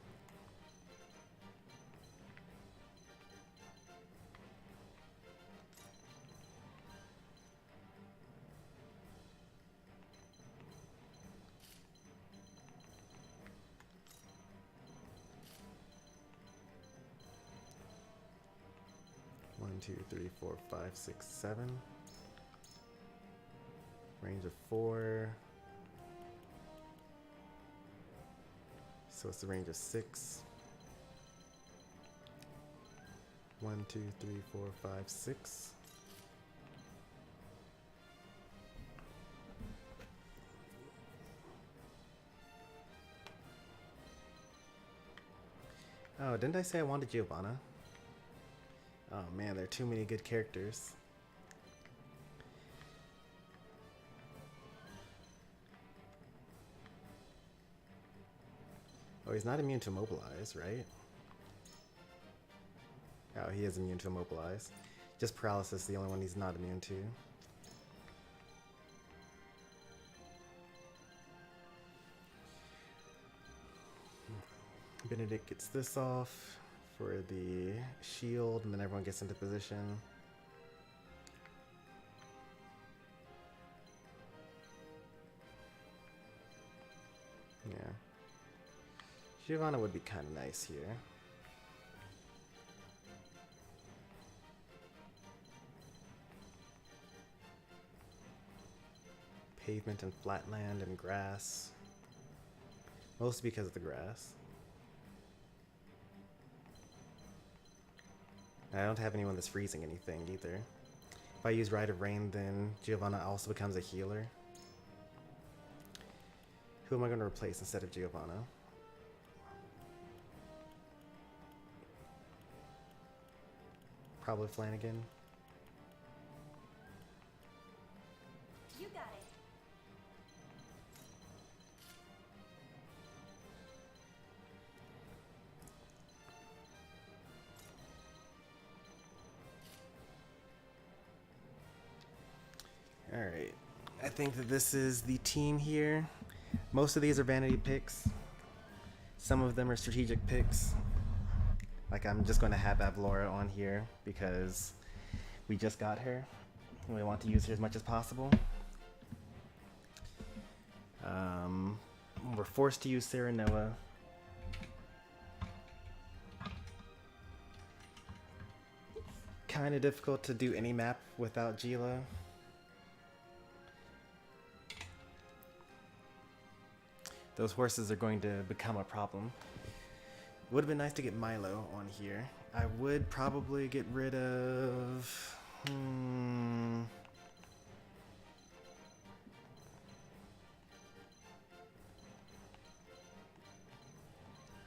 Two, 3, 4, 5, 6, 7. Range of 4. So it's the range of 6. 1, 2, 3, 4, 5, 6. Oh, didn't I say I wanted Giovanna? Oh man, there are too many good characters. Oh, he's not immune to Immobilize, right? Oh, he is immune to Immobilize. Just Paralysis is the only one he's not immune to. Benedict gets this off for the shield, and then everyone gets into position. Yeah. Giovanna would be kind of nice here. Pavement and flatland and grass. Mostly because of the grass. I don't have anyone that's freezing anything either. If I use Rite of Rain, then Giovanna also becomes a healer. Who am I going to replace instead of Giovanna? Probably Flanagan. You got it. Alright, I think that this is the team here. Most of these are vanity picks. Some of them are strategic picks. Like I'm just going to have Avlora on here because we just got her. And we want to use her as much as possible. We're forced to use Sarah Noah. Kind of difficult to do any map without Gila. Those horses are going to become a problem. Would have been nice to get Milo on here. I would probably get rid of...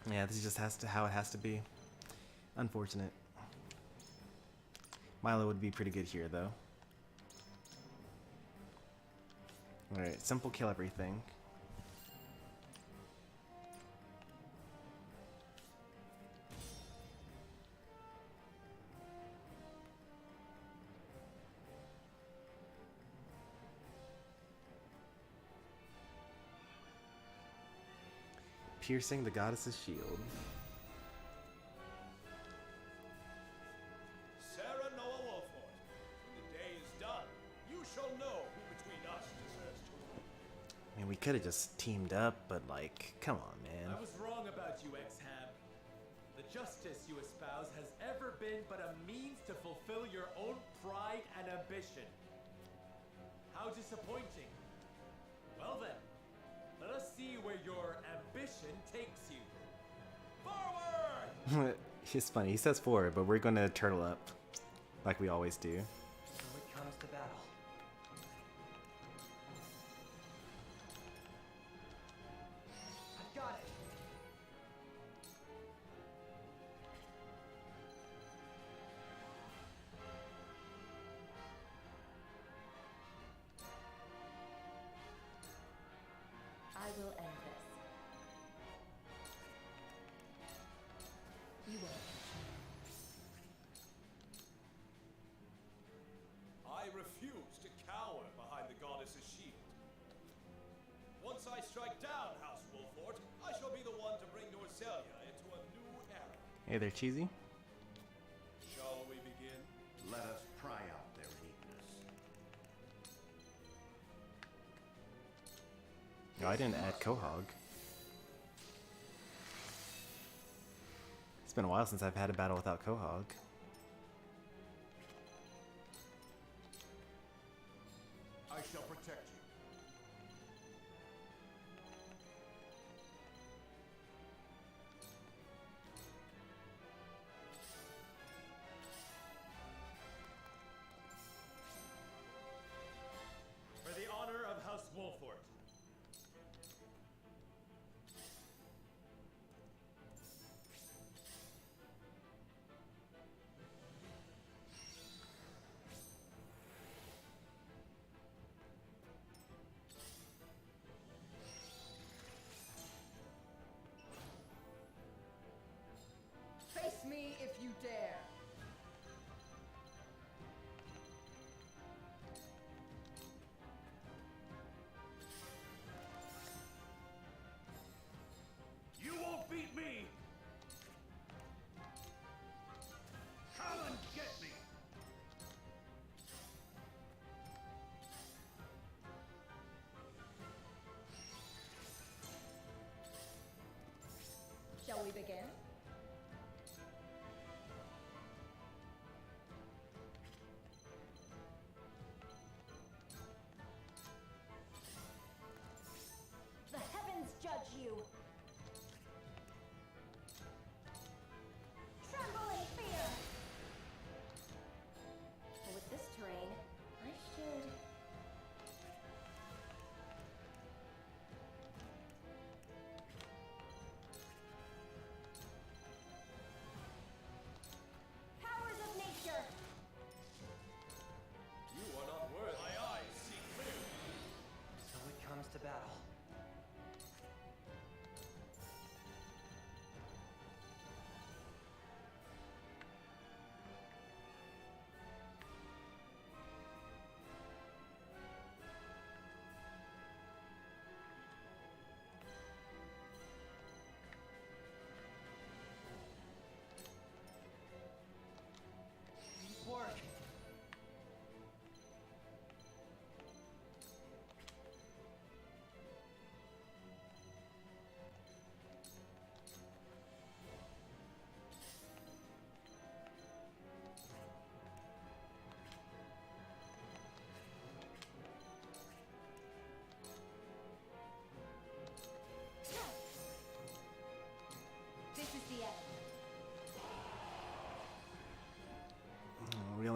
Yeah, this just has to how it has to be. Unfortunate. Milo would be pretty good here, though. Alright, simple kill everything. Piercing the goddess's shield. Sarah Noah Wolford, when the day is done, you shall know who between us deserves to rule. I mean, we could have just teamed up, but like, come on, man. I was wrong about you, Exham. The justice you espouse has ever been but a means to fulfill your own pride and ambition. How disappointing. Well then, let us see where your ambition takes you. Forward! It's funny, he says forward, but we're gonna turtle up. Like we always do. So it comes to battle. I've got it. I will end this. You won't. I refuse to cower behind the goddess's shield. Once I strike down House Wolfort, I shall be the one to bring Norcelia into a new era. Hey there, Cheesy. Shall we begin? Let us pry out their weakness. No, I didn't add Quahog. It's been a while since I've had a battle without Quahog. I shall protect you. For the honor of House Wolfort. Face me if you dare. You won't beat me! Come and get me! Shall we begin? The heavens judge you. Tremble in fear. But with this terrain, I should... Powers of nature. You are not worthy. My eyes see clearly. So it comes to battle. Work.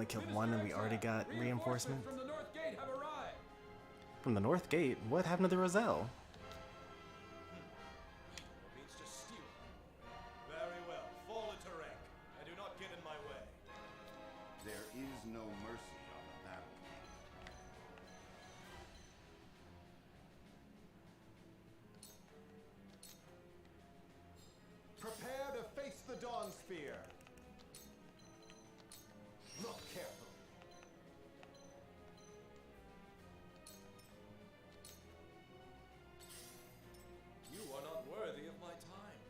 only killed one and we already got reinforcements? From the North Gate have arrived. From the North Gate? What happened to the Roselle? Means to steal. Very well. Fall into rank. And do not get in my way. There is no mercy on the battlefield. Prepare to face the Dawn Sphere. Look carefully. You are not worthy of my time.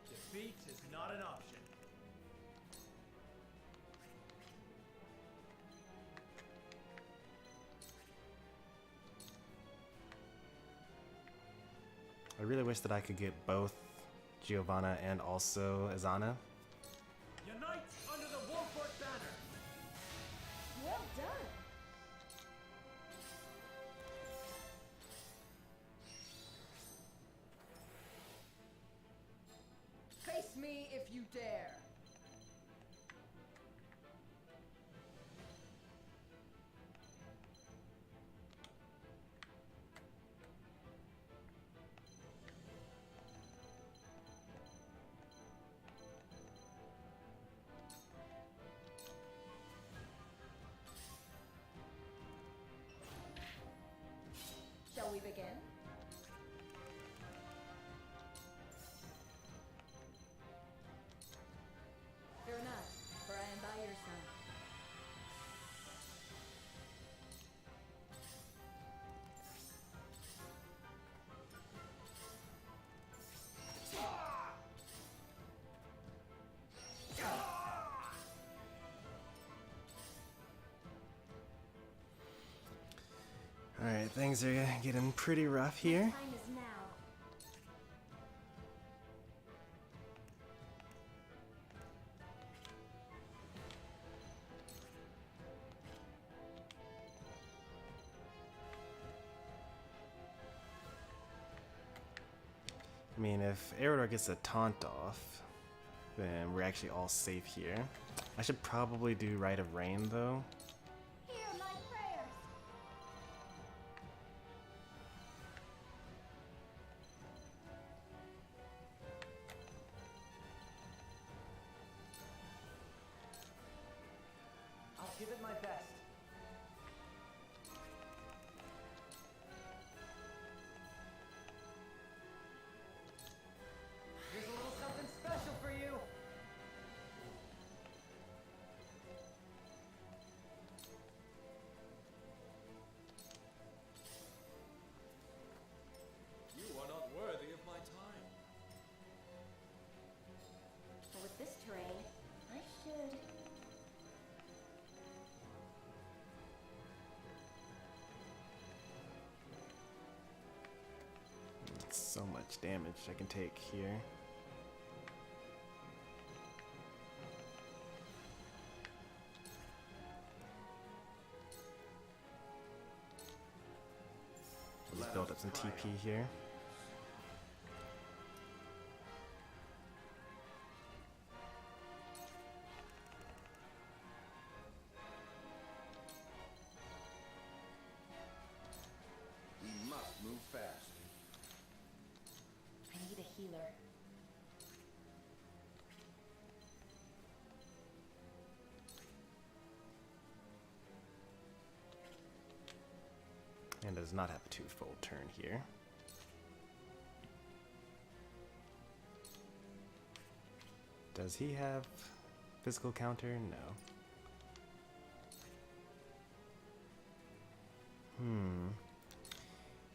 Defeat is not an option. I really wish that I could get both Giovanna and also Azana. Unite under the Warport banner. Well done. Face me if you dare. Shall we begin? Fear not, for I am by your side. Alright, things are getting pretty rough here. Time is now. I mean, if Eridor gets a taunt off, then we're actually all safe here. I should probably do Rite of Rain, though. Hear my prayers. I'll give it my best. Here's a little something special for you. You are not worthy of my time. But with this terrain, I should. So much damage I can take here. Let's build up some TP here. We must move fast. I need a healer. And does not have a twofold turn here. Does he have physical counter? No.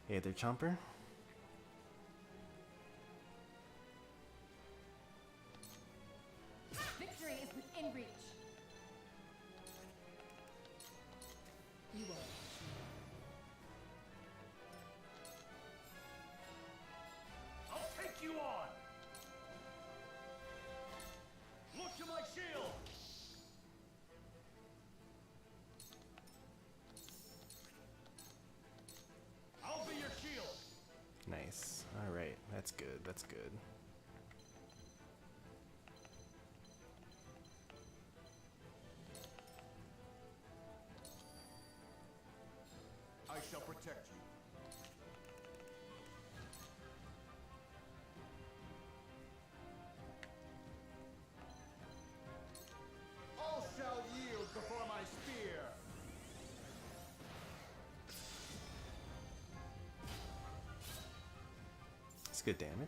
Hey there, Chomper. Victory is within reach. You are. I'll take you on. Look to my shield. I'll be your shield. Nice. Alright, that's good, that's good. protect you. All shall yield before my spear. It's good damage.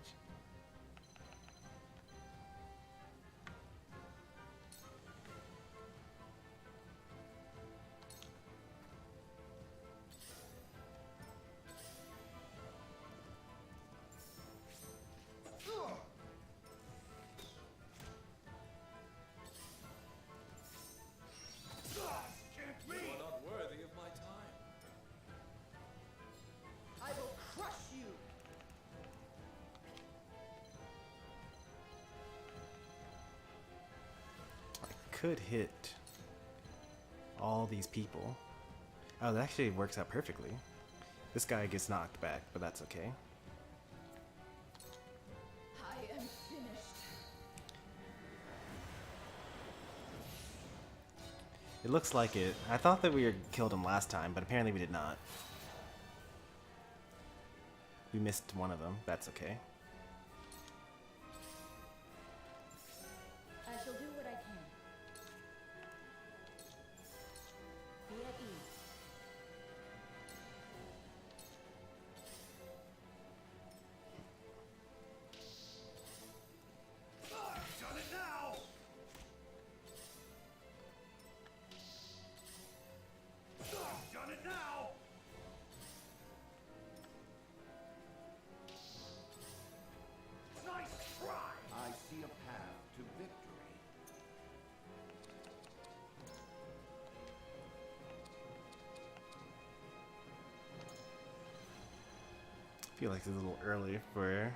You are not worthy of my time. I will crush you. I could hit all these people. Oh, that actually works out perfectly. This guy gets knocked back, but that's okay. I am finished. It looks like it. I thought that we killed him last time, but apparently we did not. We missed one of them. That's okay. I shall do what I can. Be at ease. I've done it now! I've done it now! Nice try! I see a path to victory. I feel like it's a little early for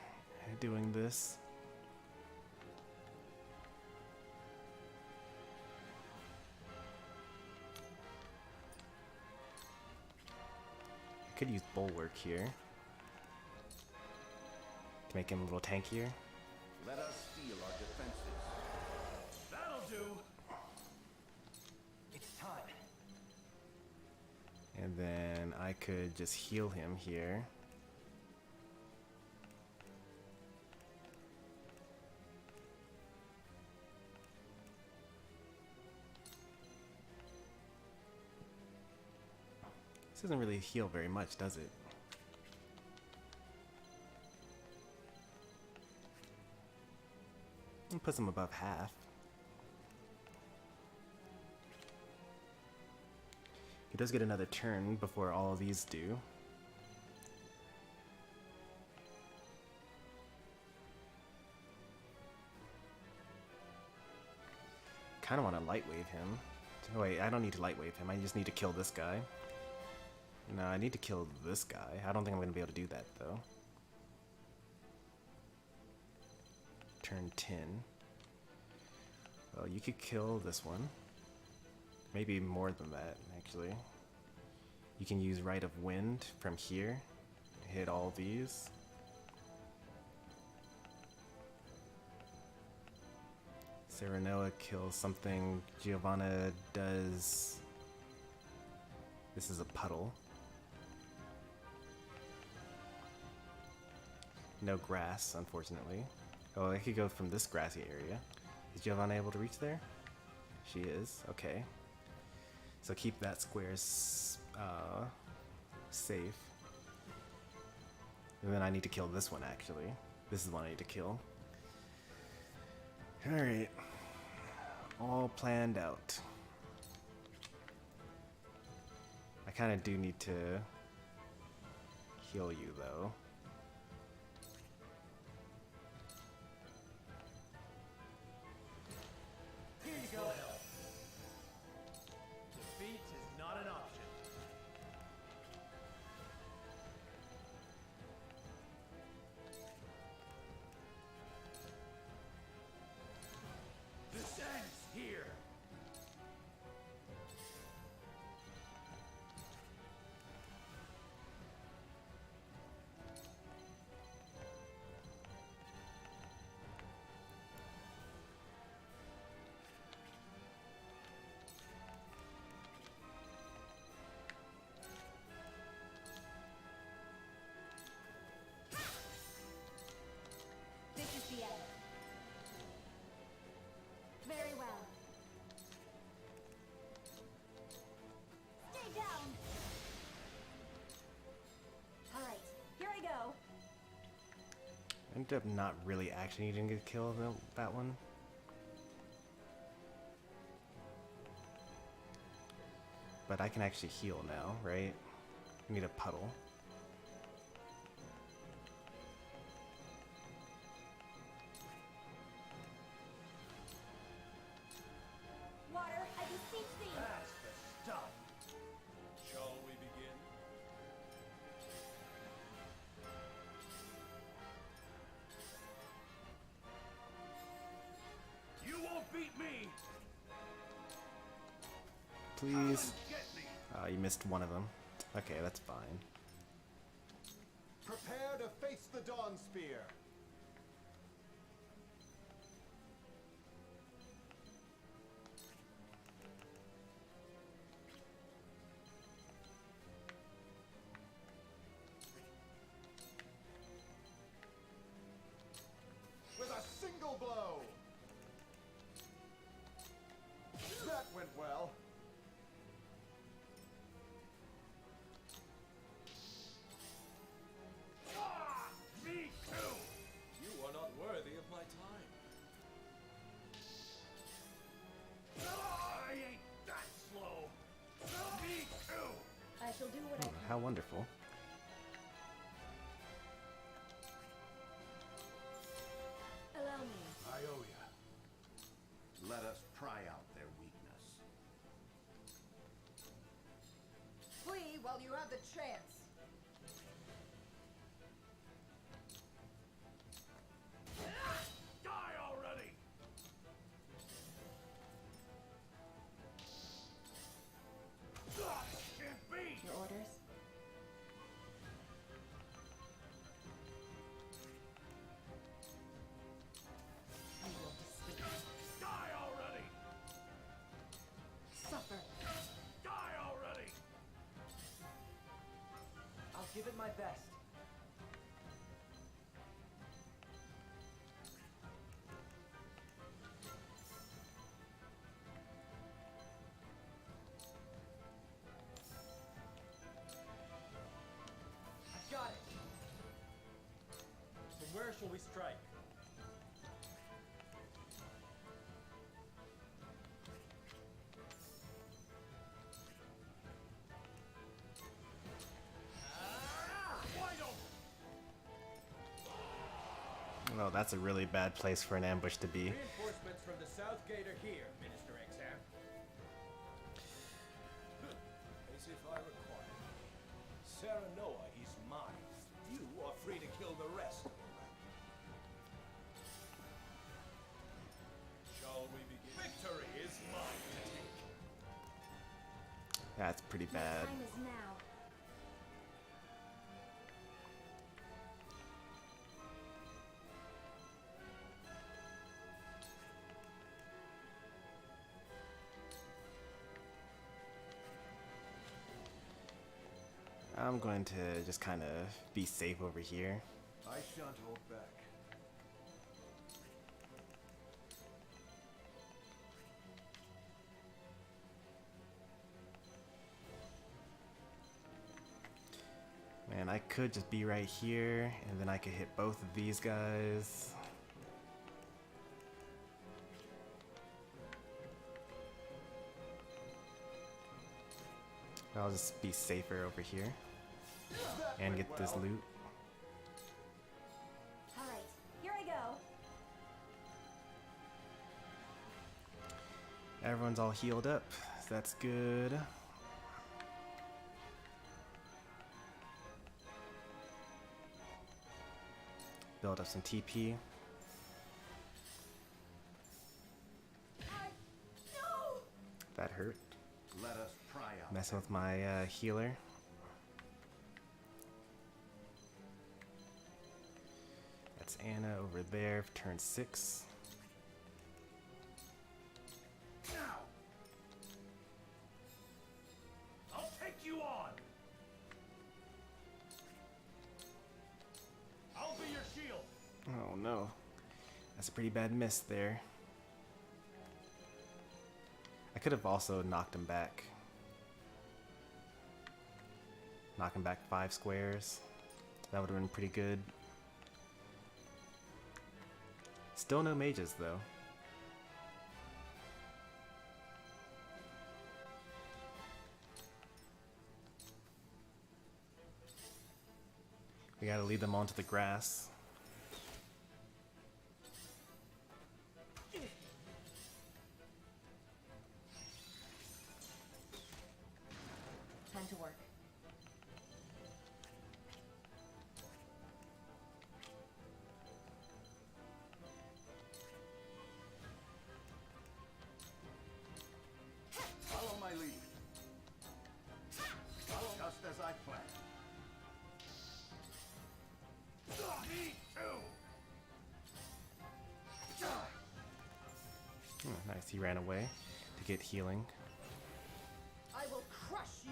doing this. I could use Bulwark here to make him a little tankier. Let us steel our defenses. That'll do! It's time. And then I could just heal him here. This doesn't really heal very much, does it? It puts him above half. He does get another turn before all of these do. Kind of want to light wave him. Oh, wait, I don't need to light wave him. I just need to kill this guy. No, I need to kill this guy. I don't think I'm going to be able to do that, though. Turn 10. Well, you could kill this one. Maybe more than that, actually. You can use Rite of Wind from here. Hit all these. Serenoa kills something. Giovanna does... This is a puddle. No grass, unfortunately. Oh, I could go from this grassy area. Is Giovanna able to reach there? She is. Okay. So keep that square safe. And then I need to kill this one, actually. This is the one I need to kill. Alright. All planned out. I kind of do need to heal you, though. Here you go. Defeat is not an option. This ends here! ended up not really actually needing to kill that one. But I can actually heal now, right? I need a puddle. Water, I beseech thee! That's the stuff. Shall we begin? You won't beat me! Please. Oh, you missed one of them. Okay, that's fine. Prepare to face the Dawn Spear. With a single blow. That went well. Me too! You are not worthy of my time. I ain't that slow! Me too! I shall do what I can. How wonderful. Allow me. I owe ya. Let us pry out their weakness. Flee while you have the chance. Die already! Can't be! Your orders? You won't escape. Die already! Suffer. Die already! I'll give it my best. I got it. From where shall we strike? Oh, that's a really bad place for an ambush to be. Reinforcements from the south gate are here, Minister Exam. As if I require. Sarah Noah is mine. You are free to kill the rest. Shall we begin? Victory is mine to take. That's pretty My bad. time is now. I'm going to just kind of be safe over here. I shan't hold back. Man, I could just be right here, and then I could hit both of these guys. I'll just be safer over here and get this loot. Alright, here I go. Everyone's all healed up, so that's good. Build up some TP. No! That hurt. Let us pry out. Messing with my healer. That's Anna over there for turn 6. Now! I'll take you on! I'll be your shield! Oh no. That's a pretty bad miss there. I could have also knocked him back. Knock him back 5 squares. That would have been pretty good. Still no mages, though. We gotta lead them onto the grass. Time to work. Follow my lead. Just as I planned. Me too. Oh, nice, he ran away to get healing. I will crush you.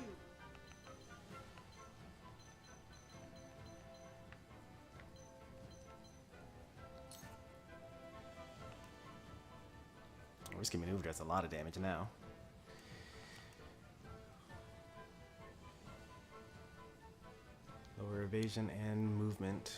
Risky maneuver does a lot of damage now. Lower evasion and movement.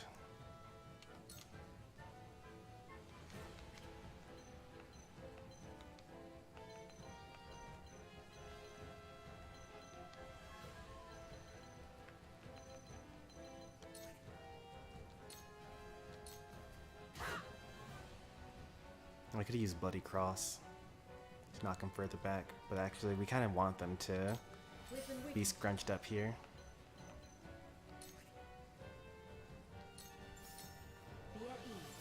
I could have used Bloody Cross to knock him further back, but actually we kind of want them to be scrunched up here. Be at ease.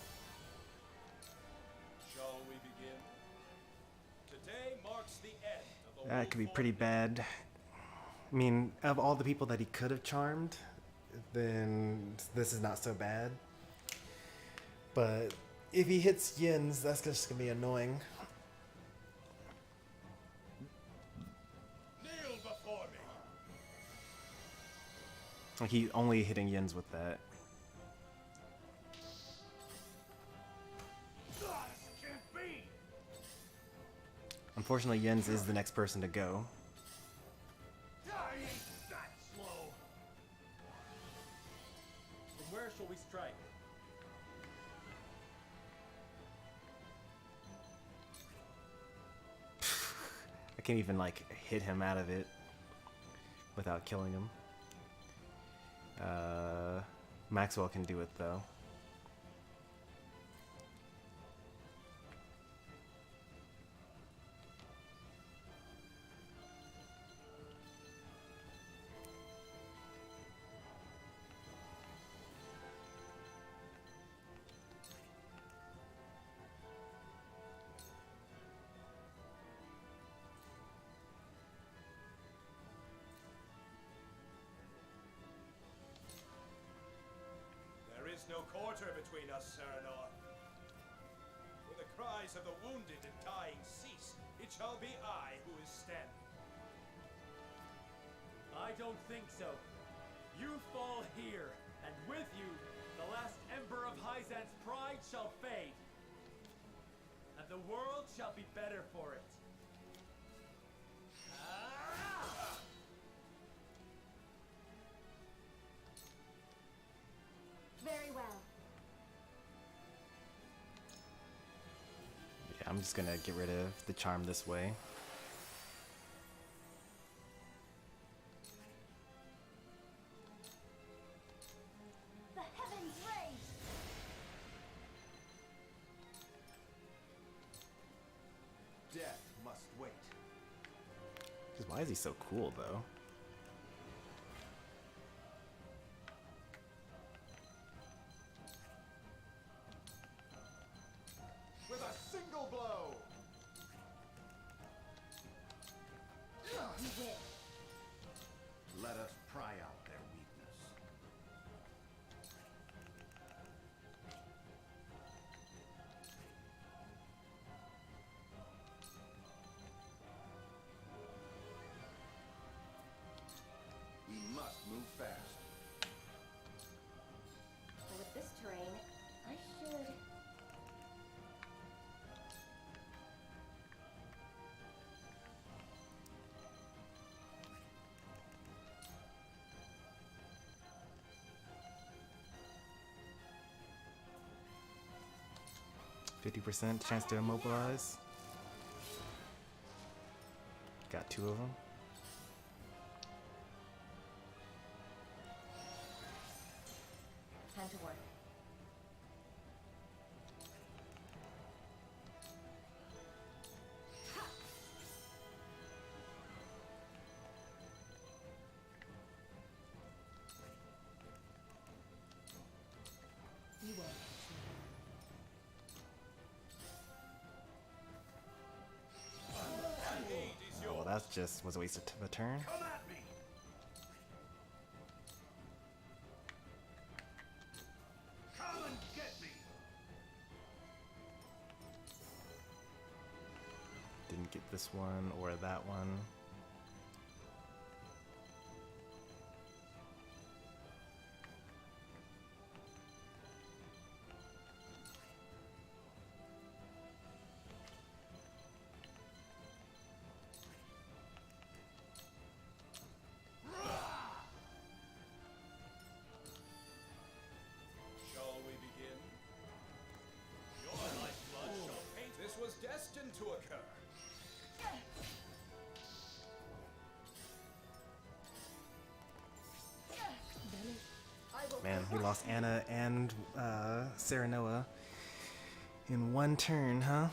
Shall we begin? Today marks the end of the That could be pretty bad. I mean, of all the people that he could have charmed, then this is not so bad. But if he hits Yin's, that's just gonna be annoying. kneel before me. Like, he only hitting Yin's with that. This can't be. Unfortunately, Yin's is the next person to go. I ain't that slow. From where shall we strike? I can't even, like, hit him out of it without killing him. Maxwell can do it, though. There is no quarter between us, Serenoa. When the cries of the wounded and dying cease, it shall be I who is standing. I don't think so. You fall here, and with you, the last ember of Hyzan's pride shall fade. And the world shall be better for it. Ah! Very well. Yeah, I'm just gonna get rid of the charm this way. The heavens raise. Death must wait. Just why is he so cool, though? With a single blow. You win. Let us pry out their weakness. 50% chance to immobilize. Got 2 of them. Time to work. You won't. Oh, well, that just was a waste of a turn. Come at me! Come and get me! Didn't get this one or that one. Shall we begin? Your lifeblood shall paint. This was destined to occur. Man, we lost Anna and Serenoa in one turn, huh?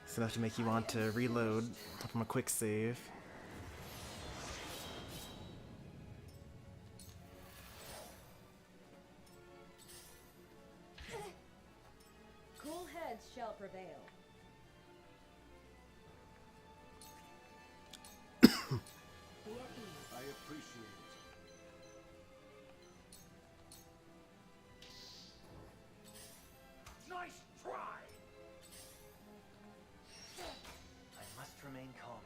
It's enough to make you want to reload from a quick save. Cool heads shall prevail. Be at ease. I appreciate it. Nice try! I must remain calm.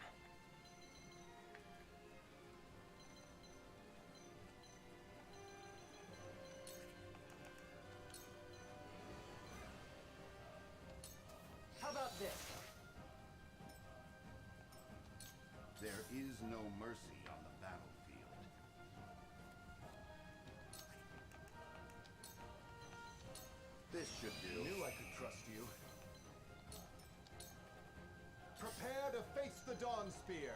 How about this? There is no mercy on the battlefield. This should do. Knew I could trust you. Prepare to face the Dawn Spear.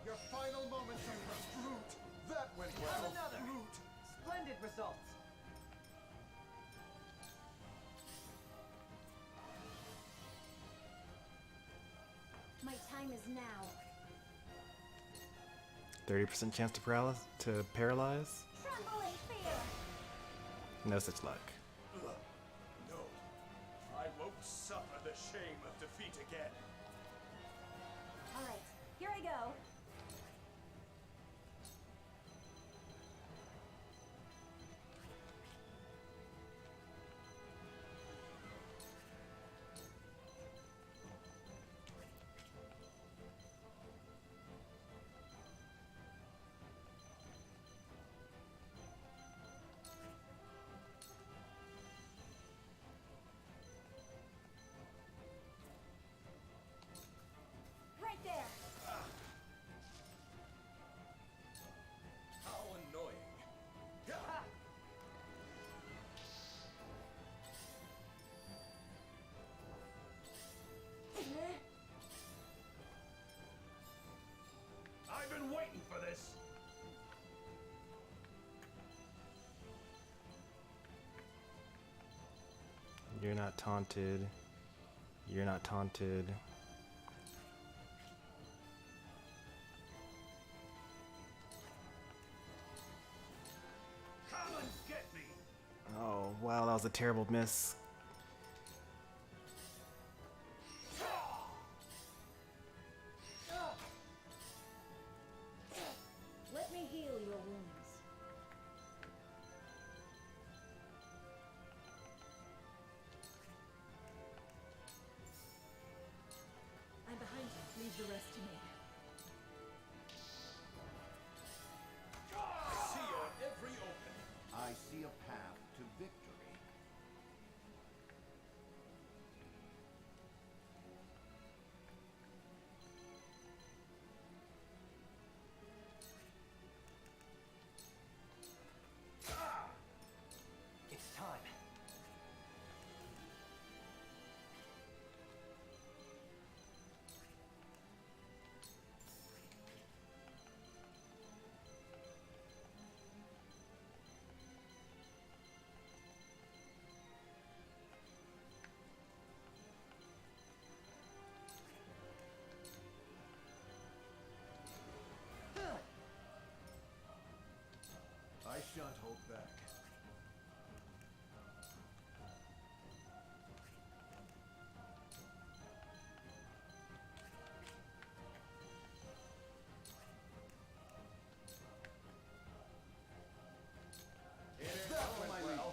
Your final moments of root. That went well. Another! Root. Splendid results! My time is now. 30% chance to paralyze? Tremble in fear! No such luck. No. I won't suffer the shame of defeat again. Alright, here I go. Right there! How annoying. I've been waiting for this! You're not taunted. You're not taunted. Come and get me! Oh, wow, that was a terrible miss. Let me heal your wounds. I'm behind you. Leave the rest to me. a path to victory. It's time. I shan't hold back. That went well.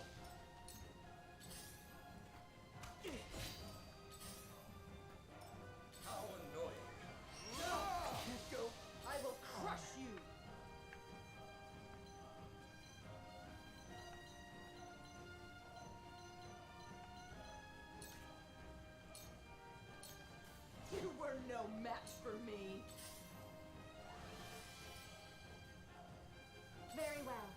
How annoying. Can't go. I will crush you. You were no match for me. Very well.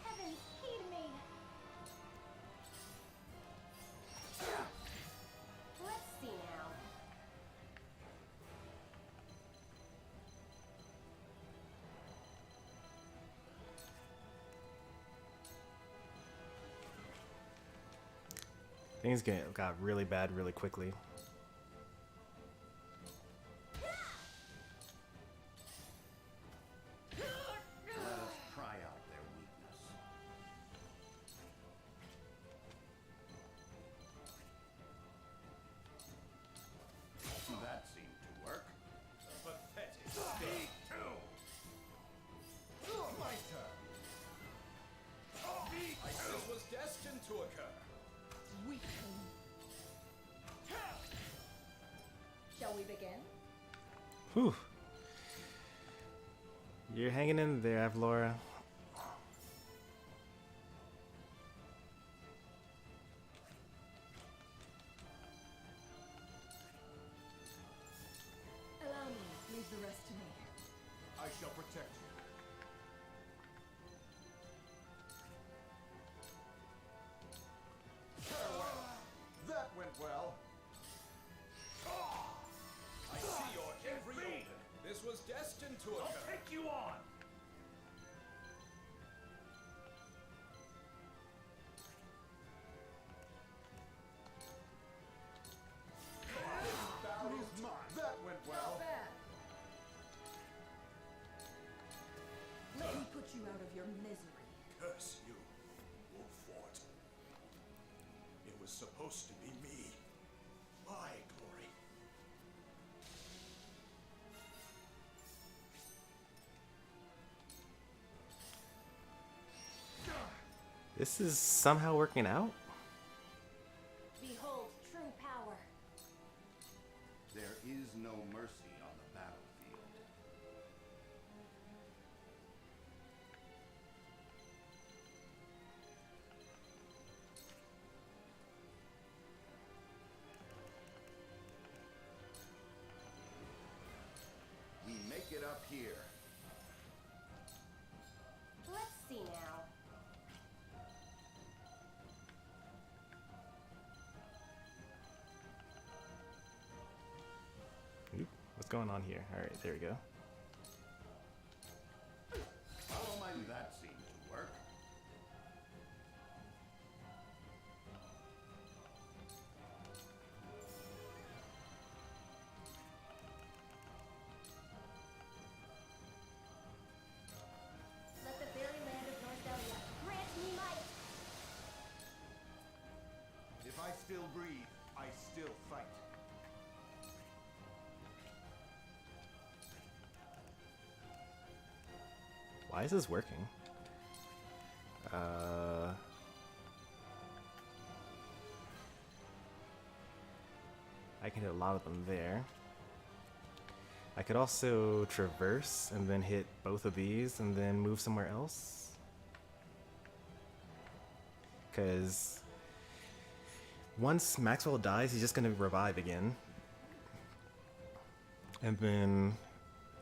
Heavens, heed me! Let's see now. Things got really bad really quickly. Let us try out their weakness. That seemed to work. Pathetic. Speed too. My turn. This was destined to occur. Weaken. Shall we begin? Whew. You're hanging in there, Avlora. Allow me. Leave the rest to me. I shall protect you. Farewell. That went well. I see your every open. This was destined to occur. I'll take you on. Bout is mine. That went well. Not bad. Let me put you out of your misery. Curse you, Wolfort. It was supposed to be me. My glory. This is somehow working out? Behold true power. There is no mercy on the battlefield. We make it up here. Let's see now. Oop, what's going on here? Alright, there we go. Follow my lead. That seemed to work. Let the very land of Norzelia grant me might. If I still breathe, I still fight. Why is this working? I can hit a lot of them there. I could also traverse and then hit both of these and then move somewhere else. Because once Maxwell dies, he's just going to revive again. And then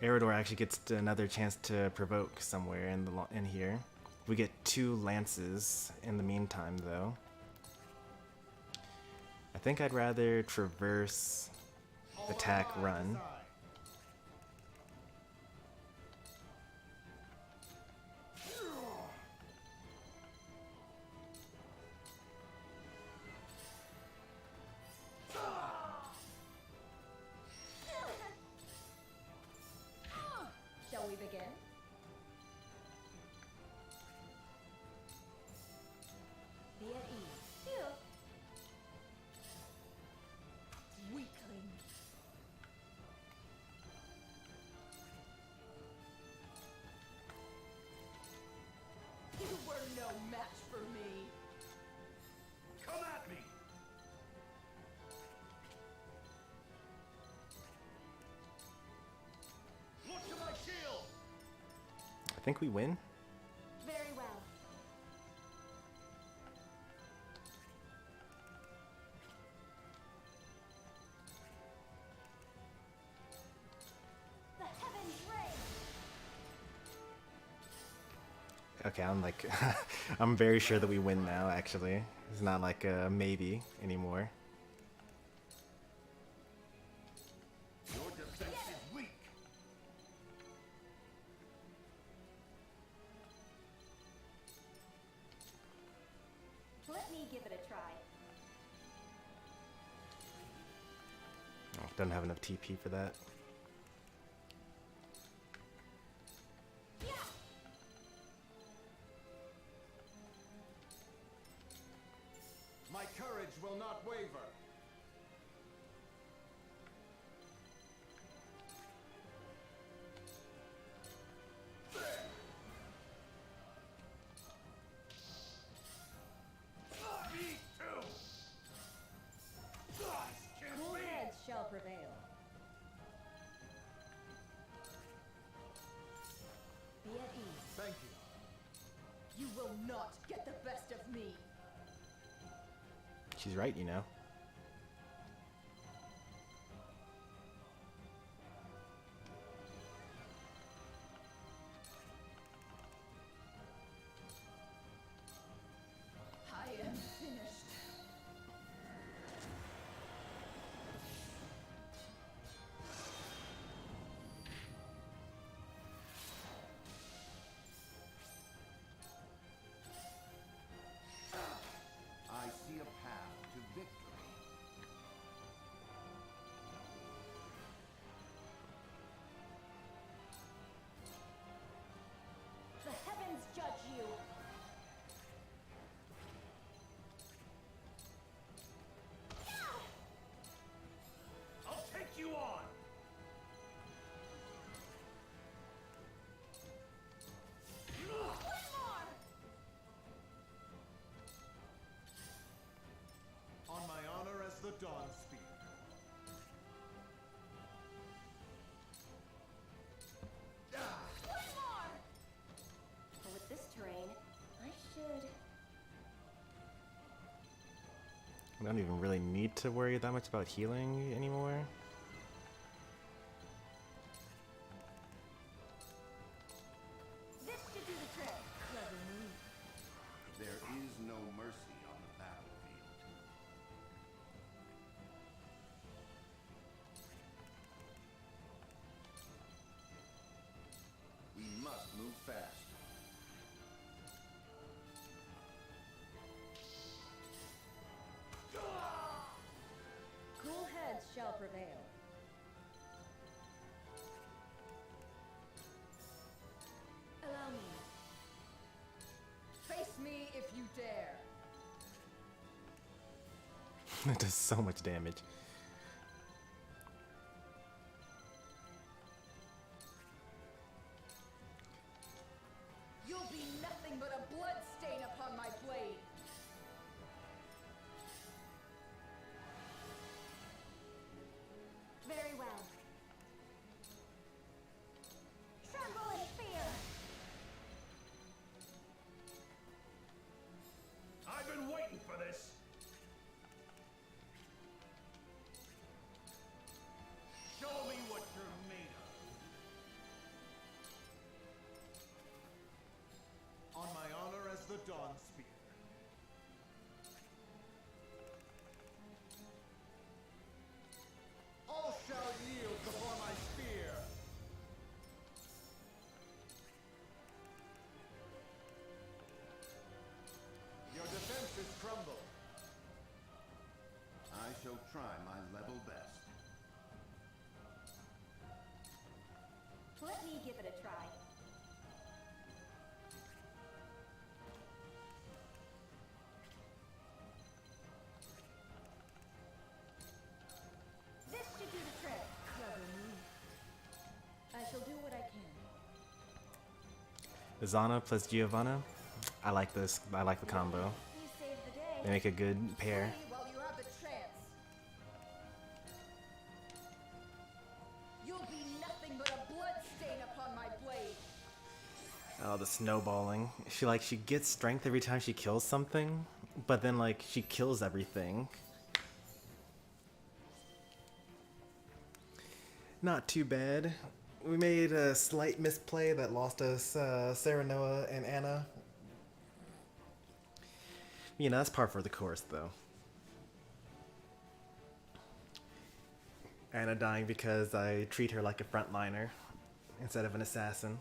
Eridor actually gets another chance to provoke somewhere in here. We get 2 lances in the meantime, though. I think I'd rather traverse, attack, run. Shall we begin? Be at ease. Phew. Weakling. You were no match for me. Come at me! Look to my shield! I think we win. Very well. The heavens ring. Okay, I'm like, I'm very sure that we win now, actually. It's not like a maybe anymore. Your defense is weak. Let me give it a try. Oh, don't have enough TP for that. My courage will not waver. Me too! Cool heads shall prevail. Be at ease. Thank you. You will not get the best of me. She's right, you know. I am finished. I see a path to victory. The heavens judge you. I'll take you on! One more. On my honor as the Dawn Speaker. One more. But with this terrain, I should. I don't even really need to worry that much about healing anymore. This should do the trick. Clever move. There is no mercy on the battlefield. We must move fast. Cool heads shall prevail. Allow me. Face me if you dare. It does so much damage. You'll be nothing but a blood stain upon my blade. Very well. Dawn Spear. All shall yield before my spear. Your defenses crumble. I shall try my level best. Let me give it a try. This should do the trick. Clever move. I shall do what I can. Zana plus Giovanna. I like this. I like the combo. You saved the day. They make a good pair. While you have the chance. You'll be nothing but a bloodstain upon my blade. Oh, the snowballing. She gets strength every time she kills something, but then like she kills everything. Not too bad. We made a slight misplay that lost us Sarah, Noah, and Anna. You know, that's par for the course, though. Anna dying because I treat her like a frontliner instead of an assassin.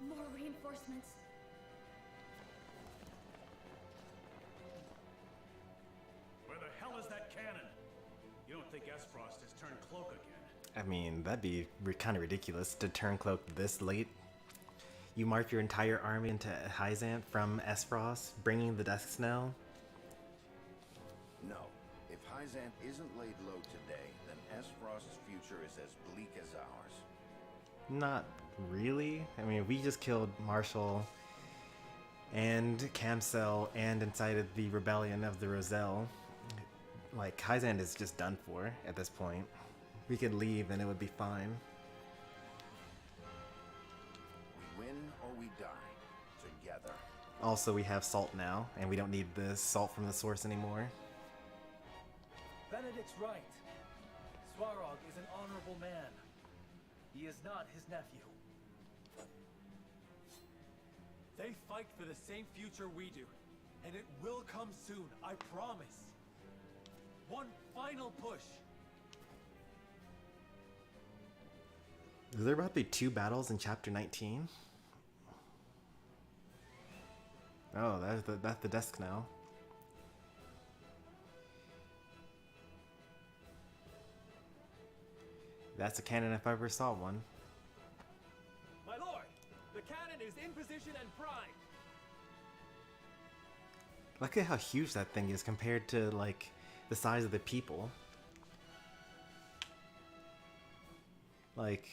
More reinforcements. Where the hell is that cannon? You don't think S-Frost has turned cloak again? I mean, that'd be kind of ridiculous to turn cloak this late. You march your entire army into Hyzant from S-Frost, bringing the Death Snell. No. If Hyzant isn't laid low today, then S-Frost's future is as bleak as ours. Not really. I mean, we just killed Marshall and Camcel and incited the rebellion of the Roselle. Like, Hyzant is just done for at this point. We could leave and it would be fine. We win or we die. Together. Also, we have salt now, and we don't need the salt from the source anymore. Benedict's right. Svarog is an honorable man. He is not his nephew. They fight for the same future we do, and it will come soon, I promise. One final push. Is there about to be 2 battles in chapter 19? Oh, that's the desk now. That's a cannon if I ever saw one. My lord, the cannon is in position and primed. Look at how huge that thing is compared to, like, the size of the people. Like,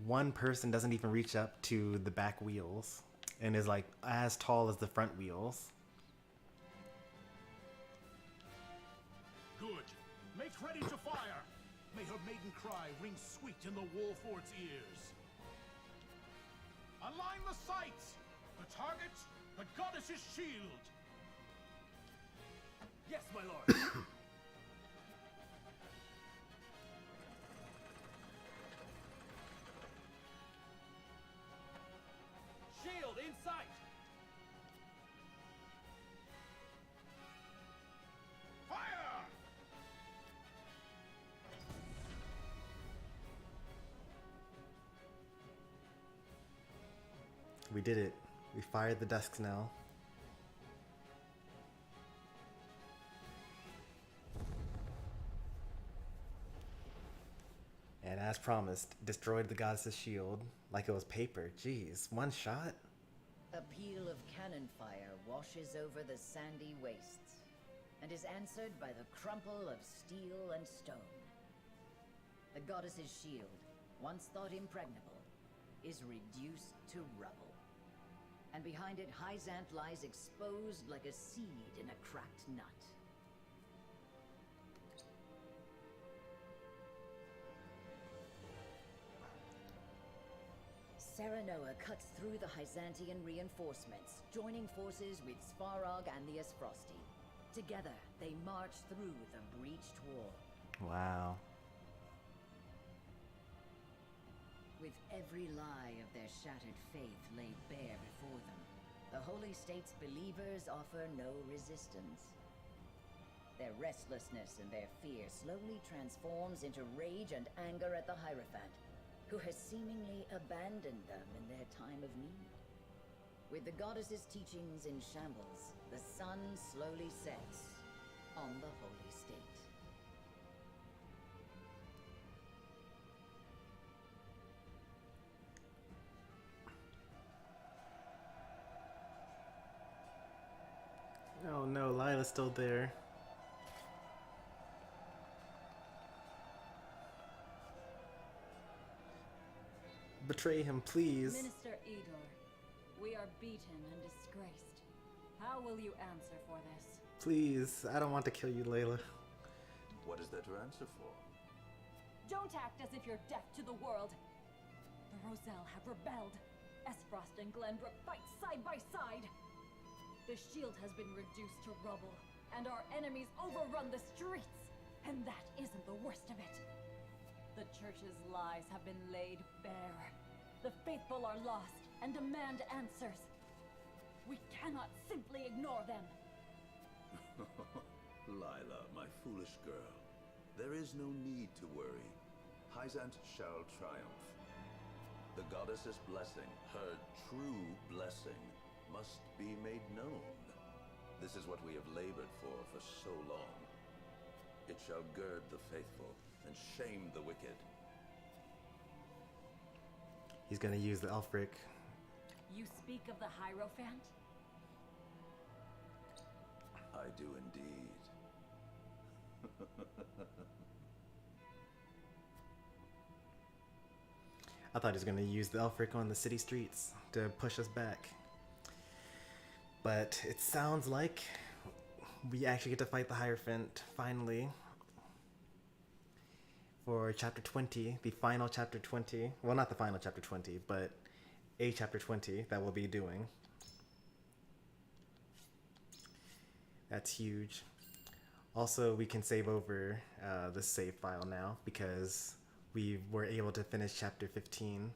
one person doesn't even reach up to the back wheels and is, like, as tall as the front wheels. Good. Make ready to fire. May her maiden cry ring sweet in the Warford's ears. Align the sights. The target, the goddess's shield. Yes, my lord. Shield in sight. Fire! We did it. We fired the desks now. And as promised, destroyed the goddess's shield like it was paper. Jeez, one shot? A peal of cannon fire washes over the sandy wastes, and is answered by the crumple of steel and stone. The goddess's shield, once thought impregnable, is reduced to rubble. And behind it, Hyzant lies exposed like a seed in a cracked nut. Serenoa cuts through the Hyzantian reinforcements, joining forces with Svarog and the Esfrosti. Together, they march through the breached wall. Wow. With every lie of their shattered faith laid bare before them, the Holy State's believers offer no resistance. Their restlessness and their fear slowly transforms into rage and anger at the Hierophant, who has seemingly abandoned them in their time of need. With the goddess's teachings in shambles, the sun slowly sets on the Holy State. Oh no, Lila's still there. Betray him, please. Minister Edor, we are beaten and disgraced. How will you answer for this? Please, I don't want to kill you, Layla. What is there to answer for? Don't act as if you're deaf to the world. The Roselle have rebelled. Esfrost and Glenbrook fight side by side. The shield has been reduced to rubble, and our enemies overrun the streets. And that isn't the worst of it. The Church's lies have been laid bare. The faithful are lost and demand answers. We cannot simply ignore them. Lila, my foolish girl, there is no need to worry. Hyzant shall triumph. The goddess's blessing, her true blessing, must be made known. This is what we have labored for so long. It shall gird the faithful and shame the wicked. He's gonna use the Elfric. You speak of the Hierophant? I do indeed. I thought he was gonna use the Elfric on the city streets to push us back. But it sounds like we actually get to fight the Hierophant finally. For chapter 20, the final chapter 20. Well, not the final chapter 20, but a chapter 20 that we'll be doing. That's huge. Also, we can save over the save file now because we were able to finish chapter 15.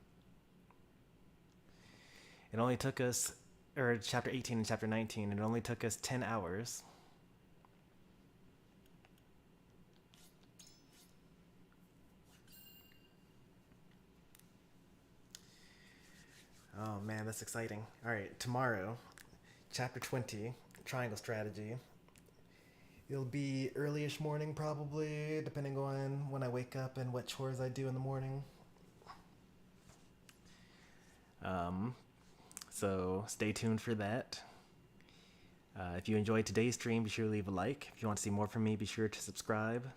It only took us, or chapter 18 and chapter 19, it only took us 10 hours. Oh man, that's exciting. Alright, tomorrow, chapter 20, Triangle Strategy. It'll be early-ish morning probably, depending on when I wake up and what chores I do in the morning. So stay tuned for that. If you enjoyed today's stream, be sure to leave a like. If you want to see more from me, be sure to subscribe.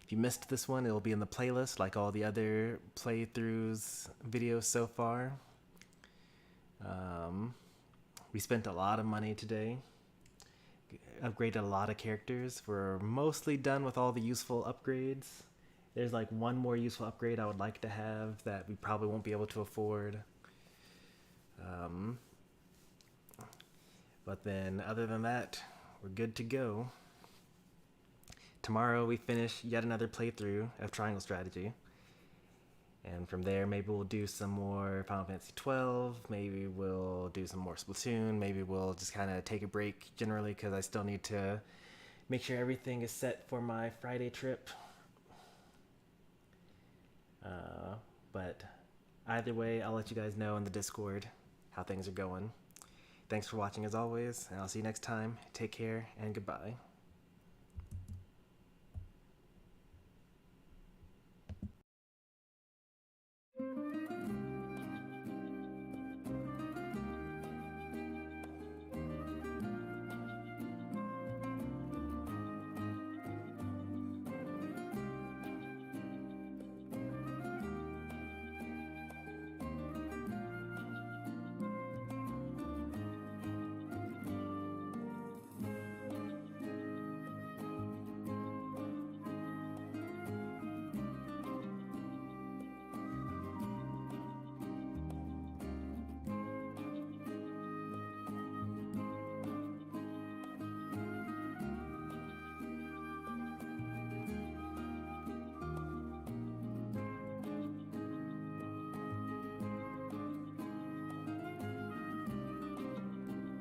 If you missed this one, it'll be in the playlist like all the other playthroughs videos so far. We spent a lot of money today, upgraded a lot of characters. We're mostly done with all the useful upgrades. There's like one more useful upgrade I would like to have that we probably won't be able to afford. But then other than that, we're good to go. Tomorrow we finish yet another playthrough of Triangle Strategy. And from there, maybe we'll do some more Final Fantasy 12, maybe we'll do some more Splatoon, maybe we'll just kind of take a break generally because I still need to make sure everything is set for my Friday trip. But either way, I'll let you guys know in the Discord how things are going. Thanks for watching as always, and I'll see you next time. Take care, and goodbye.